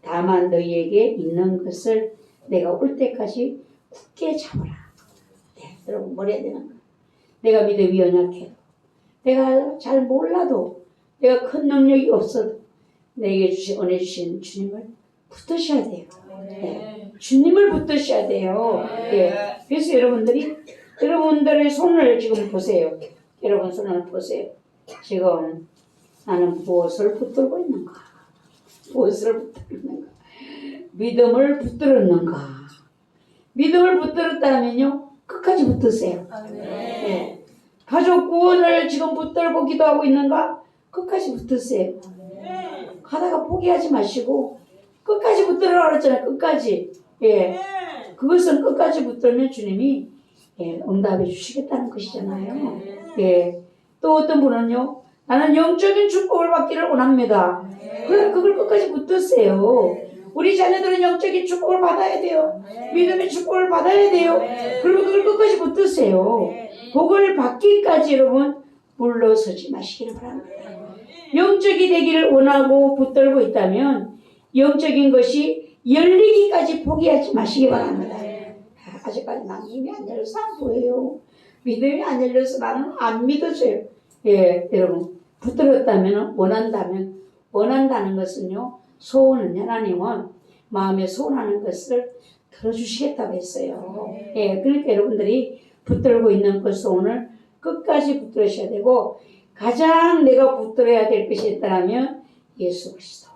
다만 너희에게 있는 것을 내가 올 때까지 굳게 잡으라. 네, 여러분 뭘 해야 되는 거야? 내가 믿음이 연약해도, 내가 잘 몰라도, 내가 큰 능력이 없어도 내게 은혜 주신 주님을 붙드셔야 돼요. 네. 주님을 붙드셔야 돼요. 네. 그래서 여러분들의 손을 지금 보세요. 여러분 손을 보세요. 지금 나는 무엇을 붙들고 있는가? 무엇을 붙들고 있는가? 믿음을 붙들었는가? 믿음을 붙들었다면요, 끝까지 붙드세요. 네. 가족 구원을 지금 붙들고 기도하고 있는가? 끝까지 붙으세요. 가다가 포기하지 마시고 끝까지 붙들으라고 그랬잖아요. 끝까지. 예. 그것은 끝까지 붙들면 주님이 응답해 주시겠다는 것이잖아요. 예. 또 어떤 분은요, 나는 영적인 축복을 받기를 원합니다. 그래, 그걸 끝까지 붙드세요. 우리 자녀들은 영적인 축복을 받아야 돼요. 믿음의 축복을 받아야 돼요. 그리고 그걸 끝까지 붙드세요. 복을 받기까지 여러분 물러서지 마시기를 바랍니다. 영적이 되기를 원하고 붙들고 있다면 영적인 것이 열리기까지 포기하지 마시기 바랍니다. 아직까지 나는 힘이 안 열려서 안 보여요. 믿음이 안 열려서 나는 안 믿어져요. 예, 여러분 붙들었다면, 원한다는 것은요, 소원은 하나님은 마음에 소원하는 것을 들어주시겠다고 했어요. 예, 그러니까 여러분들이 붙들고 있는 그 소원을 끝까지 붙들으셔야 되고, 가장 내가 붙들어야 될 것이 있다면 예수 그리스도.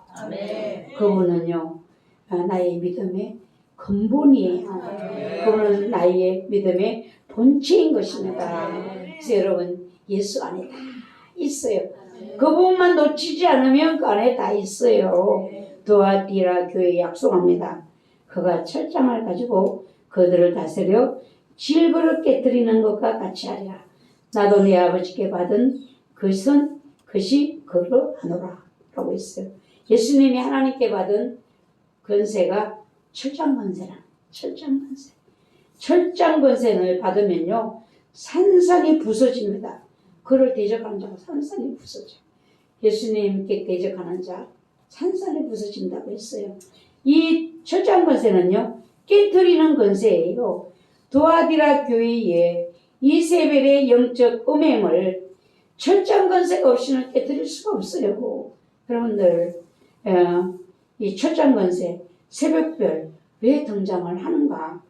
그분은요, 나의 믿음의 근본이에요. 그분은 나의 믿음의 본체인 것입니다. 그래서 여러분, 예수 안에 다 있어요. 그분만 놓치지 않으면 그 안에 다 있어요. 두아디라 교회에 약속합니다. 그가 철장을 가지고 그들을 다스려 질그릇 깨뜨리는 것과 같이 하리라. 나도 내 아버지께 받은 것이 그로 하노라 라고 했어요. 예수님이 하나님께 받은 권세가 철장권세라. 철장권세를 받으면요, 산산이 부서집니다. 그를 대적하는 자가 산산이 부서져. 예수님께 대적하는 자 산산이 부서진다고 했어요. 이 철장권세는요, 깨뜨리는 권세예요. 두아디라 교회에 이세벨의 영적 음행을 철장권세가 없이는 깨뜨릴 수가 없어요. 여러분들, 이 철장권세, 새벽별 왜 등장을 하는가?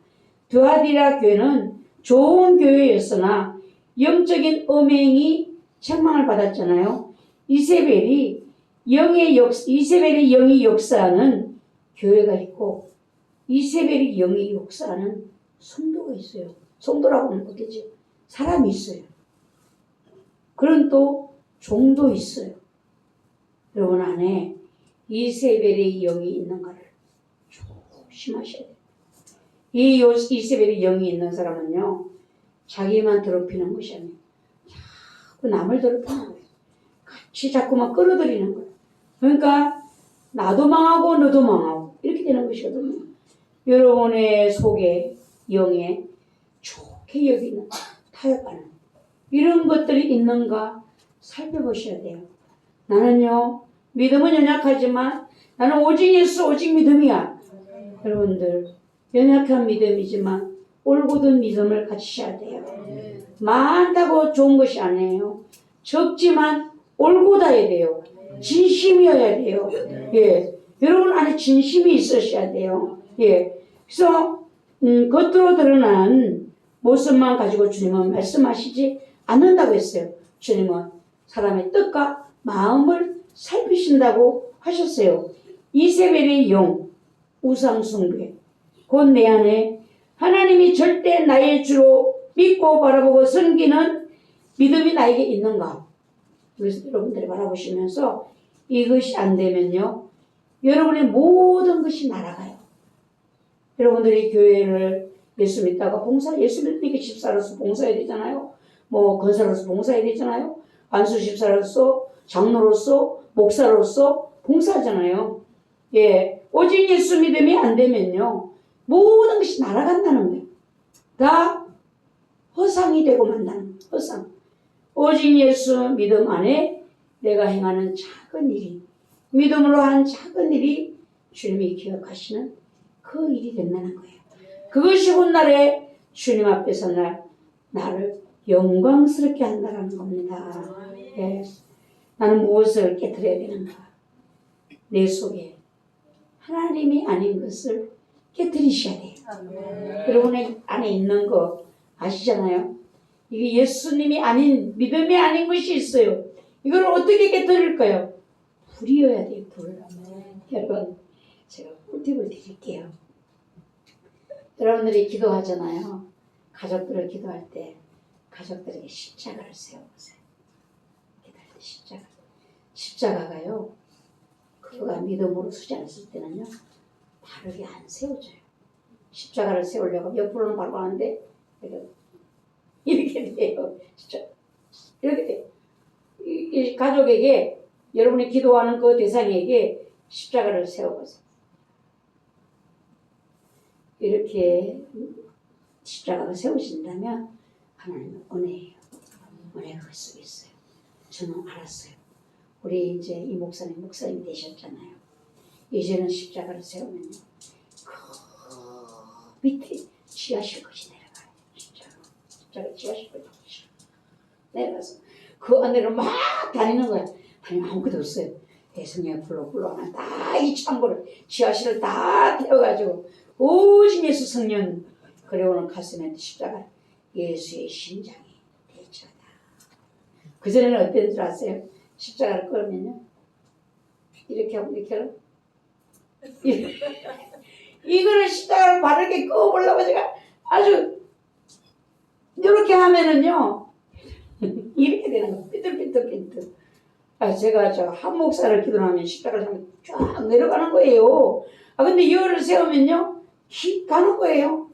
두아디라 교회는 좋은 교회였으나 영적인 음행이 책망을 받았잖아요. 이세벨의 영이 역사하는 교회가 있고, 이세벨의 영이 역사하는 성도가 있어요. 성도라고 하면 어떻죠? 사람이 있어요. 그런 또 종도 있어요. 여러분 안에 이세벨의 영이 있는가를 조심하셔야 돼요. 이 이세벨의 영이 있는 사람은요, 자기만 더럽히는 것이 아니에요. 그 남을 더럽히는 거예요. 같이 자꾸만 끌어들이는 거예요. 그러니까 나도 망하고 너도 망하고 이렇게 되는 것이거든요. 여러분의 속에 영에 좋게 여기는 타협하는 이런 것들이 있는가 살펴보셔야 돼요. 나는요 믿음은 연약하지만 나는 오직 예수 오직 믿음이야. 여러분들 연약한 믿음이지만 올곧은 믿음을 가지셔야 돼요. 많다고 좋은 것이 아니에요. 적지만 올곧아야 돼요. 진심이어야 돼요. 예, 여러분 안에 진심이 있으셔야 돼요. 예, 그래서 겉으로 드러난 모습만 가지고 주님은 말씀하시지 않는다고 했어요. 주님은 사람의 뜻과 마음을 살피신다고 하셨어요. 이세벨의 영, 우상숭배, 곧 내 안에 하나님이 절대 나의 주로 믿고 바라보고 섬기는 믿음이 나에게 있는가? 그래서 여러분들이 바라보시면서 이것이 안 되면요, 여러분의 모든 것이 날아가요. 여러분들이 교회를 예수 믿다가 예수 믿으니까 집사로서 봉사해야 되잖아요. 뭐 권사로서 봉사해야 되잖아요. 안수 집사로서, 장로로서, 목사로서 봉사하잖아요. 예, 오직 예수 믿음이 안 되면요, 모든 것이 날아간다는 거예요. 다 허상이 되고 만다는 거예요. 허상. 오직 예수 믿음 안에 내가 행하는 작은 일이, 믿음으로 한 작은 일이 주님이 기억하시는 그 일이 된다는 거예요. 그것이 훗날에 주님 앞에서 나를 영광스럽게 한다는 겁니다. 예. 나는 무엇을 깨뜨려야 되는가? 내 속에 하나님이 아닌 것을 깨뜨리셔야 돼요. 여러분의 안에 있는 거 아시잖아요? 이게 예수님이 아닌, 믿음이 아닌 것이 있어요. 이걸 어떻게 깨뜨릴까요? 불이어야 돼요, 불. 여러분, 제가 꿀팁을 드릴게요. 여러분들이 기도하잖아요. 가족들을 기도할 때 가족들에게 십자가를 세워보세요. 기도할 때 십자가가요, 그가 믿음으로 서지 않았을 때는요, 바르게 안 세워져요. 십자가를 세우려고 옆으로는 바로 가는데 이렇게 돼요. 이렇게 돼요. 이 가족에게, 여러분이 기도하는 그 대상에게 십자가를 세워보세요. 이렇게 십자가를 세우신다면 하나님은 은혜예요. 은혜가 그 속에 있어요. 저는 알았어요. 우리 이제 이 목사님 되셨잖아요. 이제는 십자가를 세우면요, 그 밑에 지하실 것이 내려가요. 십자가 지하실 것이 내려가서 그 안으로 막 다니는 거야. 다니면 아무것도 없어요. 대성령 불러 다 이 창고를, 지하실을 다 태워가지고 오직 예수 성령, 그리고는 가슴에 십자가, 예수의 심장이 대처다. 그전에는 어땠는 줄 아세요? 십자가를 끌면요, 이렇게 하고 이렇게 하고 이거를 십자가를 바르게 꺼보려고 제가 아주 이렇게 하면은요 이렇게 되는 거예요. 삐뚤. 제가 한 목사를 기도하면 십자가를 쫙 내려가는 거예요. 근데 열을 세우면요, 휙 가는 거예요.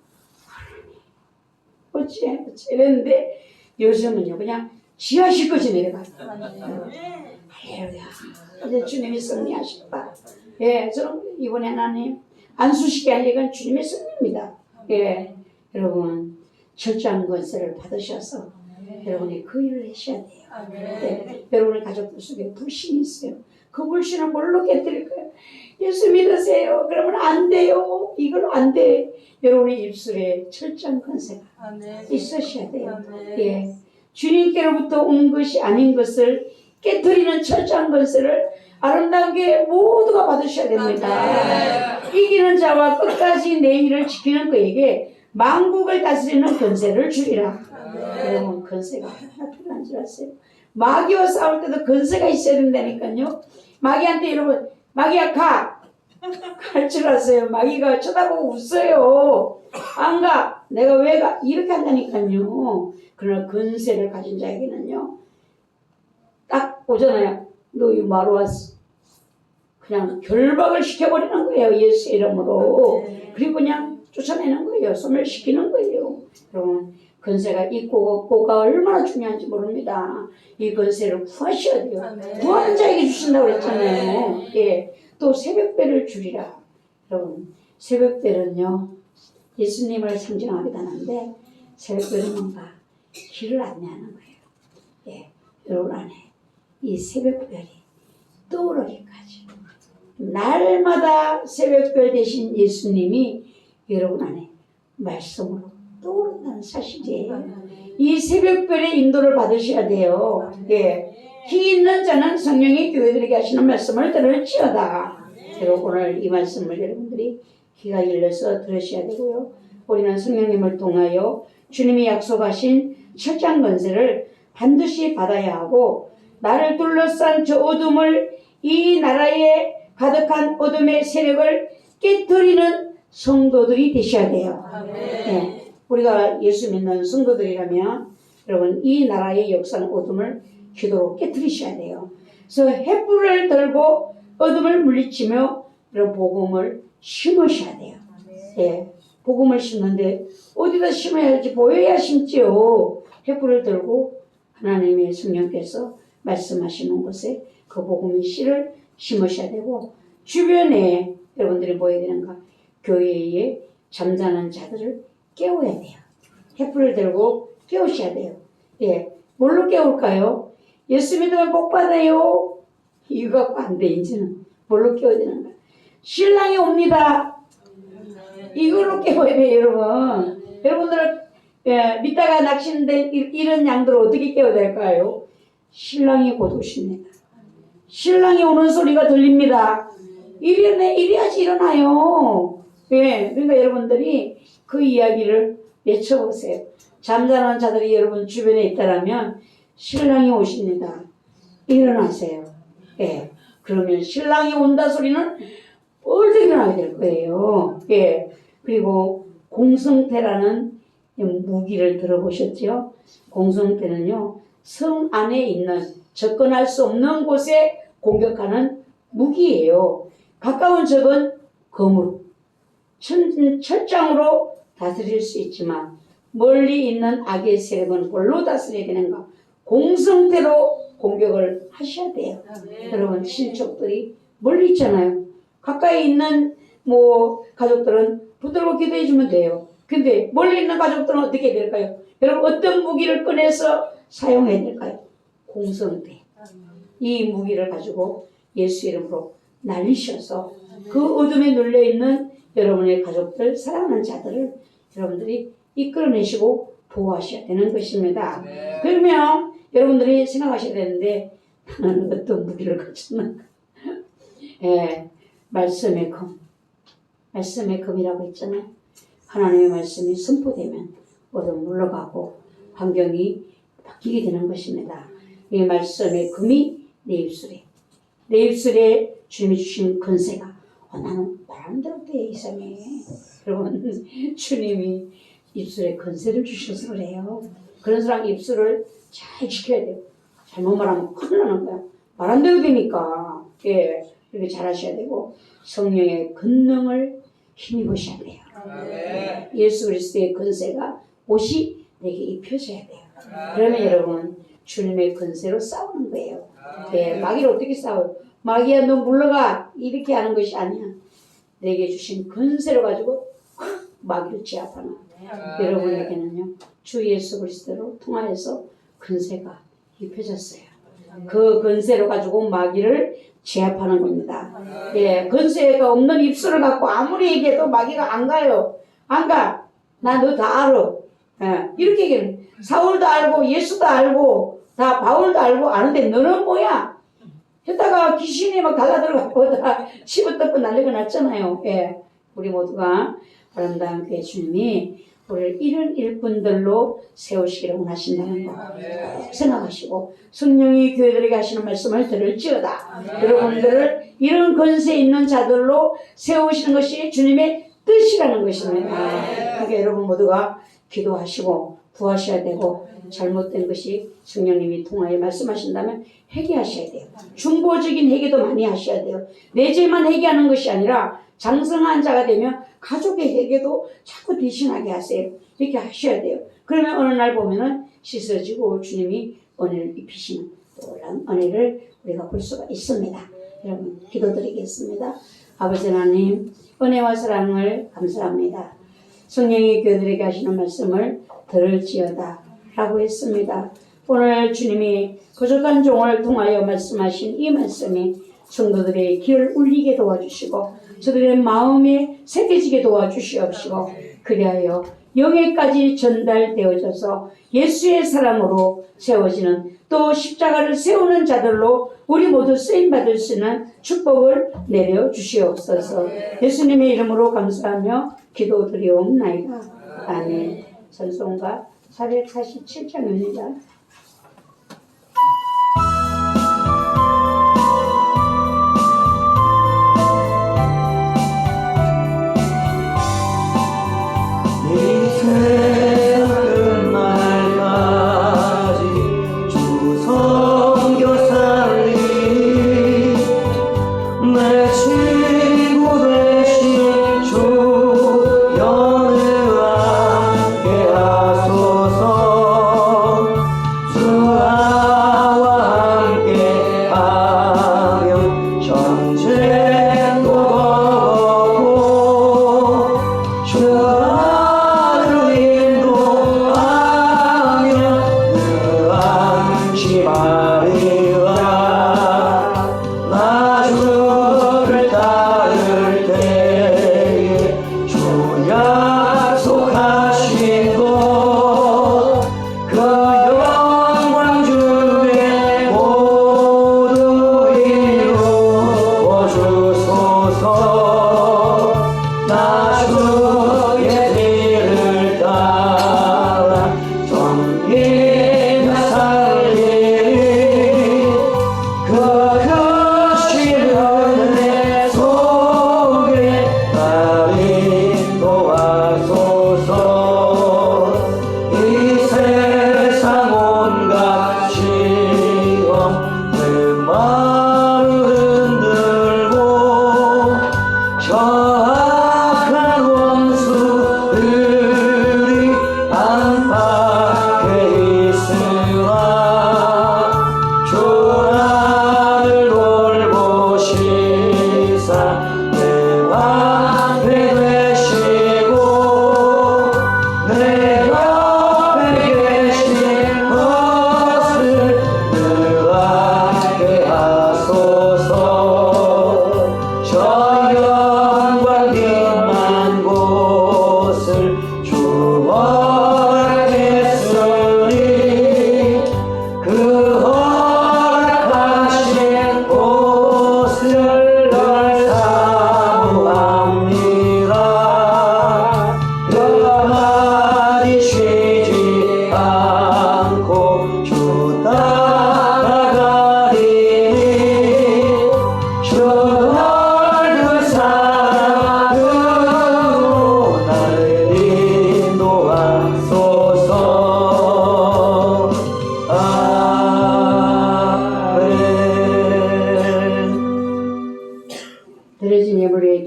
어찌 이랬는데 요즘은요, 그냥 지하실까지 내려가요. 할렐루야. 이제 주님이 승리하셨다. 예, 저는 이번에 하나님 안수식이 아니라 주님의 승리입니다. 예, 여러분 철저한 권세를 받으셔서 여러분이 그 일을 하셔야 돼요. 네, 여러분의 가족들 속에 불신이 있어요. 그 불신을 뭘로 깨뜨릴까요? 예수 믿으세요. 그러면 안 돼요. 이건 안 돼. 여러분의 입술에 철저한 권세가 있으셔야 돼요. 예, 주님께로부터 온 것이 아닌 것을 깨뜨리는 철저한 권세를 아름다운 게 모두가 받으셔야 됩니다. 이기는 자와 끝까지 내 일을 지키는 그에게 만국을 다스리는 권세를 주리라. 여러분, 권세가 얼마나 필요한 줄 아세요? 마귀와 싸울 때도 권세가 있어야 된다니까요. 마귀한테 여러분, 마귀야 가! 갈 줄 아세요? 마귀가 쳐다보고 웃어요. 안 가! 내가 왜 가? 이렇게 한다니까요. 그러나 권세를 가진 자에게는요, 딱 오잖아요. 너 이거 마루 왔어. 그냥 결박을 시켜버리는 거예요. 예수 이름으로. 그리고 그냥 쫓아내는 거예요. 소멸시키는 거예요. 여러분, 건세가 있고 없고가 얼마나 중요한지 모릅니다. 이 건세를 구하셔야 돼요. 구하는 자에게 주신다고 그랬잖아요. 예. 또 새벽별을 주리라. 여러분, 새벽별은요, 예수님을 상징하기도 하는데, 새벽별은 뭔가 길을 안내하는 거예요. 예. 여러분 안에 이 새벽별이 떠오르기까지. 날마다 새벽별 대신 예수님이 여러분 안에 말씀으로 떠오른다는 사실이에요. 이 새벽별의 인도를 받으셔야 돼요. 예. 기 있는 자는 성령이 교회들에게 하시는 말씀을 들을지어다. 여러분 오늘 이 말씀을 여러분들이 귀가 열려서 들으셔야 되고요. 우리는 성령님을 통하여 주님이 약속하신 철장 건세를 반드시 받아야 하고 나를 둘러싼 저 어둠을 이 나라에 가득한 어둠의 세력을 깨뜨리는 성도들이 되셔야 돼요. 네. 우리가 예수 믿는 성도들이라면 여러분 이 나라의 역사는 어둠을 기도로 깨뜨리셔야 돼요. 그래서 횃불을 들고 어둠을 물리치며 이런 복음을 심으셔야 돼요. 예, 복음을 심는데 어디다 심어야 할지 보여야 심지요. 횃불을 들고 하나님의 성령께서 말씀하시는 곳에 그 복음의 씨를 심으셔야 되고 주변에 여러분들이 뭐 해야 되는가? 교회에 잠자는 자들을 깨워야 돼요. 횃불을 들고 깨우셔야 돼요. 예, 뭘로 깨울까요? 예수 믿으면 복 받아요. 이거 갖고 안 돼, 이제는. 뭘로 깨워야 되는가? 신랑이 옵니다. 이걸로 깨워야 돼요, 여러분. 여러분들 믿다가 낚시는데 이런 양들을 어떻게 깨워야 될까요? 신랑이 곧 오십니다. 신랑이 오는 소리가 들립니다. 이래야지 일어나요. 예, 그러니까 여러분들이 그 이야기를 외쳐보세요. 잠자는 자들이 여러분 주변에 있다라면 신랑이 오십니다. 일어나세요. 예, 그러면 신랑이 온다 소리는 얼른 일어나게 될 거예요. 예, 그리고 공성태라는 무기를 들어보셨죠? 공성태는요, 성 안에 있는 접근할 수 없는 곳에 공격하는 무기예요. 가까운 적은 검으로, 철장으로 다스릴 수 있지만 멀리 있는 악의 세력은 뭘로 다스려야 되는가? 공성태로 공격을 하셔야 돼요. 여러분 친척들이 멀리 있잖아요. 가까이 있는 가족들은 붙들고 기도해 주면 돼요. 근데 멀리 있는 가족들은 어떻게 될까요? 여러분 어떤 무기를 꺼내서 사용해야 될까요? 공성태. 이 무기를 가지고 예수 이름으로 날리셔서 그 어둠에 눌려있는 여러분의 가족들, 사랑하는 자들을 여러분들이 이끌어내시고 보호하셔야 되는 것입니다. 그러면 여러분들이 생각하셔야 되는데 나는 어떤 무기를 가졌는가? 예, 말씀의 검. 말씀의 검이라고 했잖아요. 하나님의 말씀이 선포되면 어둠 물러가고 환경이 바뀌게 되는 것입니다. 이 말씀의 검이 내 입술에 주님이 주신 건세가 나는 말하는 대로 돼 이상해. 여러분 주님이 입술에 건세를 주셔서 그래요. 그런 사람 입술을 잘 지켜야 돼요. 잘못 말하면 큰일 나는 거야. 말 안 되도 되니까. 예, 이렇게 잘 하셔야 되고 성령의 권능을 힘입으셔야 돼요. 예수 그리스도의 건세가 옷이 내게 입혀져야 돼요. 그러면 여러분 주님의 건세로 싸우는 거예요. 예, 마귀를 어떻게 싸워요? 마귀야 너 물러가 이렇게 하는 것이 아니야. 내게 주신 건세로 가지고 마귀를 제압하는 여러분에게는요 주 예수 그리스도로 통하여서 건세가 입혀졌어요. 그 건세로 가지고 마귀를 제압하는 겁니다. 예, 건세가 없는 입술을 갖고 아무리 얘기해도 마귀가 안 가요. 안 가. 나 너 다 알아. 예, 이렇게 얘기해요. 사울도 알고 예수도 알고 다 바울도 알고 아는데 너는 뭐야? 했다가 귀신이 막 달라들어가고 다 씹어뜯고 난리가 났잖아요. 예, 우리 모두가 아름다운 교회 주님이 우리를 이런 일꾼들로 세우시기를 원하신다는 거 생각하시고 성령이 교회들에게 하시는 말씀을 들을지어다. 여러분들을 이런 건세 있는 자들로 세우시는 것이 주님의 뜻이라는 것입니다. 그러니까 여러분 모두가 기도하시고 구하셔야 되고 잘못된 것이 성령님이 통하여 말씀하신다면 회개하셔야 돼요. 중보적인 회개도 많이 하셔야 돼요. 내 죄만 회개하는 것이 아니라 장성한 자가 되면 가족의 회개도 자꾸 대신하게 하세요. 이렇게 하셔야 돼요. 그러면 어느 날 보면은 씻어지고 주님이 은혜를 입히시는 놀라운 은혜를 우리가 볼 수가 있습니다. 여러분 기도드리겠습니다. 아버지 하나님 은혜와 사랑을 감사합니다. 성령이 교회들에게 하시는 말씀을 들을지어다 라고 했습니다. 오늘 주님이 거룩한 종을 통하여 말씀하신 이 말씀이 성도들의 귀를 울리게 도와주시고 저들의 마음에 새겨지게 도와주시옵시고 그리하여 영에까지 전달되어져서 예수의 사람으로 세워지는 또 십자가를 세우는 자들로 우리 모두 쓰임받을 수 있는 축복을 내려주시옵소서. 예수님의 이름으로 감사하며 기도드리옵나이다. 아멘. 찬송가 447장입니다.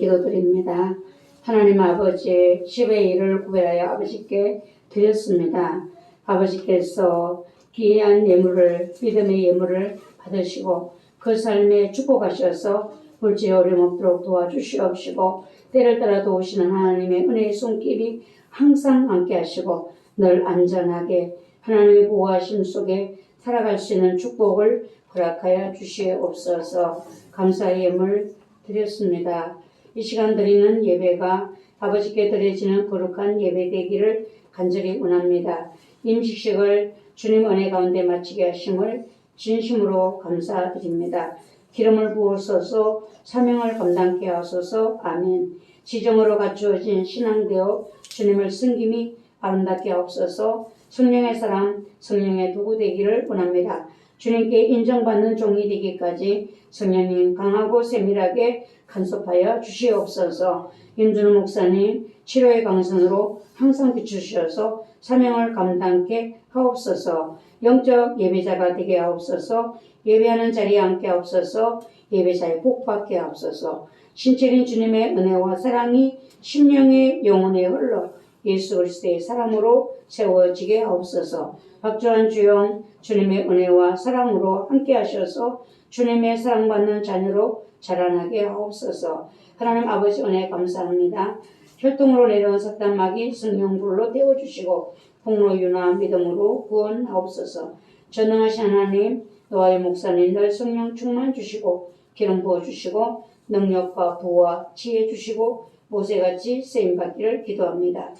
기도드립니다. 하나님 아버지 10의 1을 구별하여 아버지께 드렸습니다. 아버지께서 귀한 예물을 믿음의 예물을 받으시고 그 삶에 축복하셔서 물질에 어려움 없도록 도와주시옵시고 때를 따라 도우시는 하나님의 은혜의 손길이 항상 함께 하시고 늘 안전하게 하나님의 보호하심 속에 살아갈 수 있는 축복을 허락하여 주시옵소서. 감사의 예물 드렸습니다. 이 시간 드리는 예배가 아버지께 드려지는 거룩한 예배 되기를 간절히 원합니다. 임식식을 주님 은혜 가운데 마치게 하심을 진심으로 감사드립니다. 기름을 부으소서 사명을 감당케 하소서. 아멘. 지정으로 갖추어진 신앙되어 주님을 섬김이 아름답게 하옵소서. 성령의 사람, 성령의 도구 되기를 원합니다. 주님께 인정받는 종이 되기까지 성령님 강하고 세밀하게 간섭하여 주시옵소서. 윤준호 목사님 치료의 강선으로 항상 비추셔서 사명을 감당케 하옵소서. 영적 예배자가 되게 하옵소서. 예배하는 자리에 앉게 하옵소서. 예배자의 복받게 하옵소서. 신체인 주님의 은혜와 사랑이 심령의 영혼에 흘러 예수 그리스도의 사람으로 세워지게 하옵소서. 박주한 주영 주님의 은혜와 사랑으로 함께 하셔서 주님의 사랑받는 자녀로 자라나게 하옵소서. 하나님 아버지 은혜 감사합니다. 혈통으로 내려온 사탄 마귀 성령 불로 태워주시고 폭로 유나 믿음으로 구원하옵소서. 전능하신 하나님 노아의 목사님들 성령 충만 주시고 기름 부어주시고 능력과 부와 지혜 주시고 모세같이 쓰임받기를 기도합니다.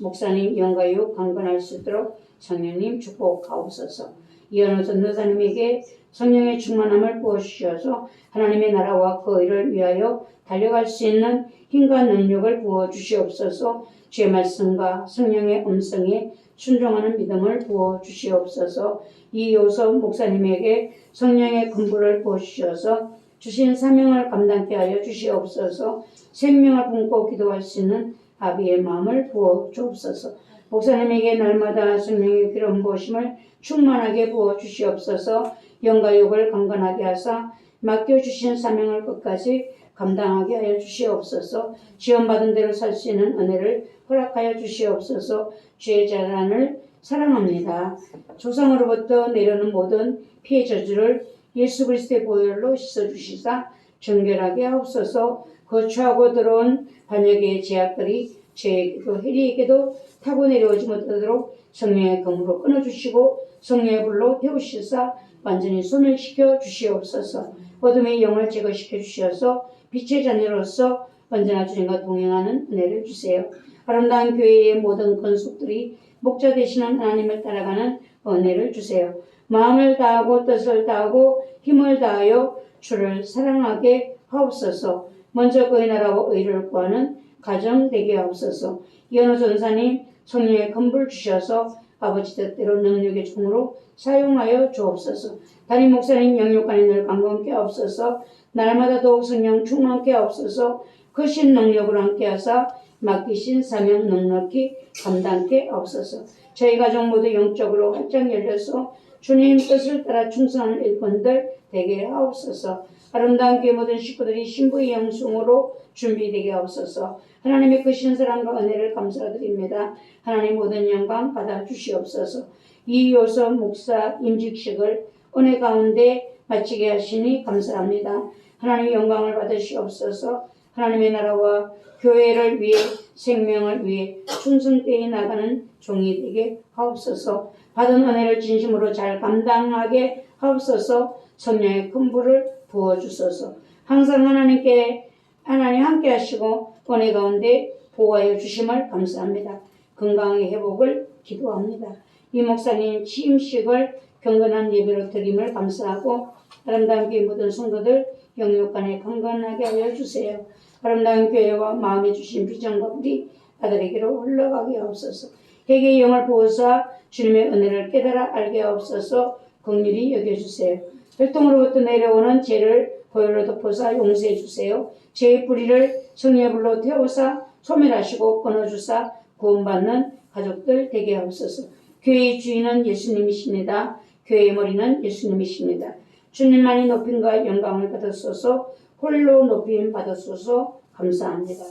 목사님 영가육 강건할 수 있도록 성령님 축복하옵소서. 이현우 전도사님에게 성령의 충만함을 부어주셔서 하나님의 나라와 그 의를 위하여 달려갈 수 있는 힘과 능력을 부어주시옵소서. 주의 말씀과 성령의 음성에 순종하는 믿음을 부어주시옵소서. 이요섭 목사님에게 성령의 근부를 부어주셔서 주신 사명을 감당케 하여 주시옵소서. 생명을 품고 기도할 수 있는 아비의 마음을 부어주옵소서. 목사님에게 날마다 성령의 기름 부으심을 충만하게 부어주시옵소서. 영가욕을 강건하게 하사 맡겨주신 사명을 끝까지 감당하게 하여 주시옵소서. 지원받은 대로 살 수 있는 은혜를 허락하여 주시옵소서. 주의 자란을 사랑합니다. 조상으로부터 내려오는 모든 피해 저주를 예수 그리스도의 보혈로 씻어주시사 정결하게 하옵소서. 거처하고 들어온 반역의 제약들이 저에게도 해리에게도 타고 내려오지 못하도록 성령의 검으로 끊어주시고 성령의 불로 태우시사 완전히 소멸시켜 주시옵소서. 어둠의 영을 제거시켜 주셔서 빛의 자녀로서 언제나 주님과 동행하는 은혜를 주세요. 아름다운 교회의 모든 건속들이 목자 되시는 하나님을 따라가는 은혜를 주세요. 마음을 다하고 뜻을 다하고 힘을 다하여 주를 사랑하게 하옵소서. 먼저 그의 나라와 의를 구하는 가정 되게 하옵소서. 이현우 전사님 성령의 근불 주셔서 아버지 뜻대로 능력의 종으로 사용하여 주옵소서. 담임 목사님 영육간에 늘 강건케 하옵소서. 날마다 더욱 성령 충만케 하옵소서. 크신 능력으로 함께 하사 맡기신 사명 넉넉히 감당케 하옵소서. 저희 가족 모두 영적으로 활짝 열려서 주님 뜻을 따라 충성하는 일꾼들 되게 하옵소서. 아름다운 교회 모든 식구들이 신부의 영숭으로 준비되게 하옵소서. 하나님의 크신 사랑과 은혜를 감사드립니다. 하나님 모든 영광 받아 주시옵소서. 이요섭 목사 임직식을 은혜 가운데 마치게 하시니 감사합니다. 하나님의 영광을 받으시옵소서. 하나님의 나라와 교회를 위해 생명을 위해 충성되이 나가는 종이 되게 하옵소서. 받은 은혜를 진심으로 잘 감당하게 하옵소서. 성령의 큰 불을 부어주소서. 항상 하나님 함께 하시고 은혜 가운데 보호하여 주심을 감사합니다. 건강의 회복을 기도합니다. 이 목사님 취임식을 경건한 예배로 드림을 감사하고 아름다운 교회 모든 성도들 영육간에 강건하게 하여 주세요. 아름다운 교회와 마음에 주신 비전과 우리 아들에게로 흘러가게 하옵소서. 회개의 영을 부어서 주님의 은혜를 깨달아 알게 하옵소서. 긍휼히 여겨주세요. 혈통으로부터 내려오는 죄를 보혈로 덮어서 용서해 주세요. 죄의 뿌리를 성령의 불로 태우사 소멸하시고 끊어주사 구원받는 가족들 되게 하옵소서. 교회의 주인은 예수님이십니다. 교회의 머리는 예수님이십니다. 주님만이 높임과 영광을 받으소서. 홀로 높임 받으소서. 감사합니다.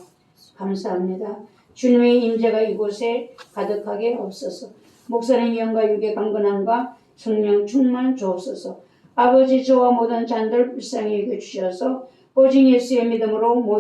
감사합니다. 주님의 임재가 이곳에 가득하게 없어서 목사님 영과 육의 강건함과 성령 충만 주옵소서. 아버지 저와 모든 잔들 불쌍히 여겨주셔서 오직 예수의 믿음으로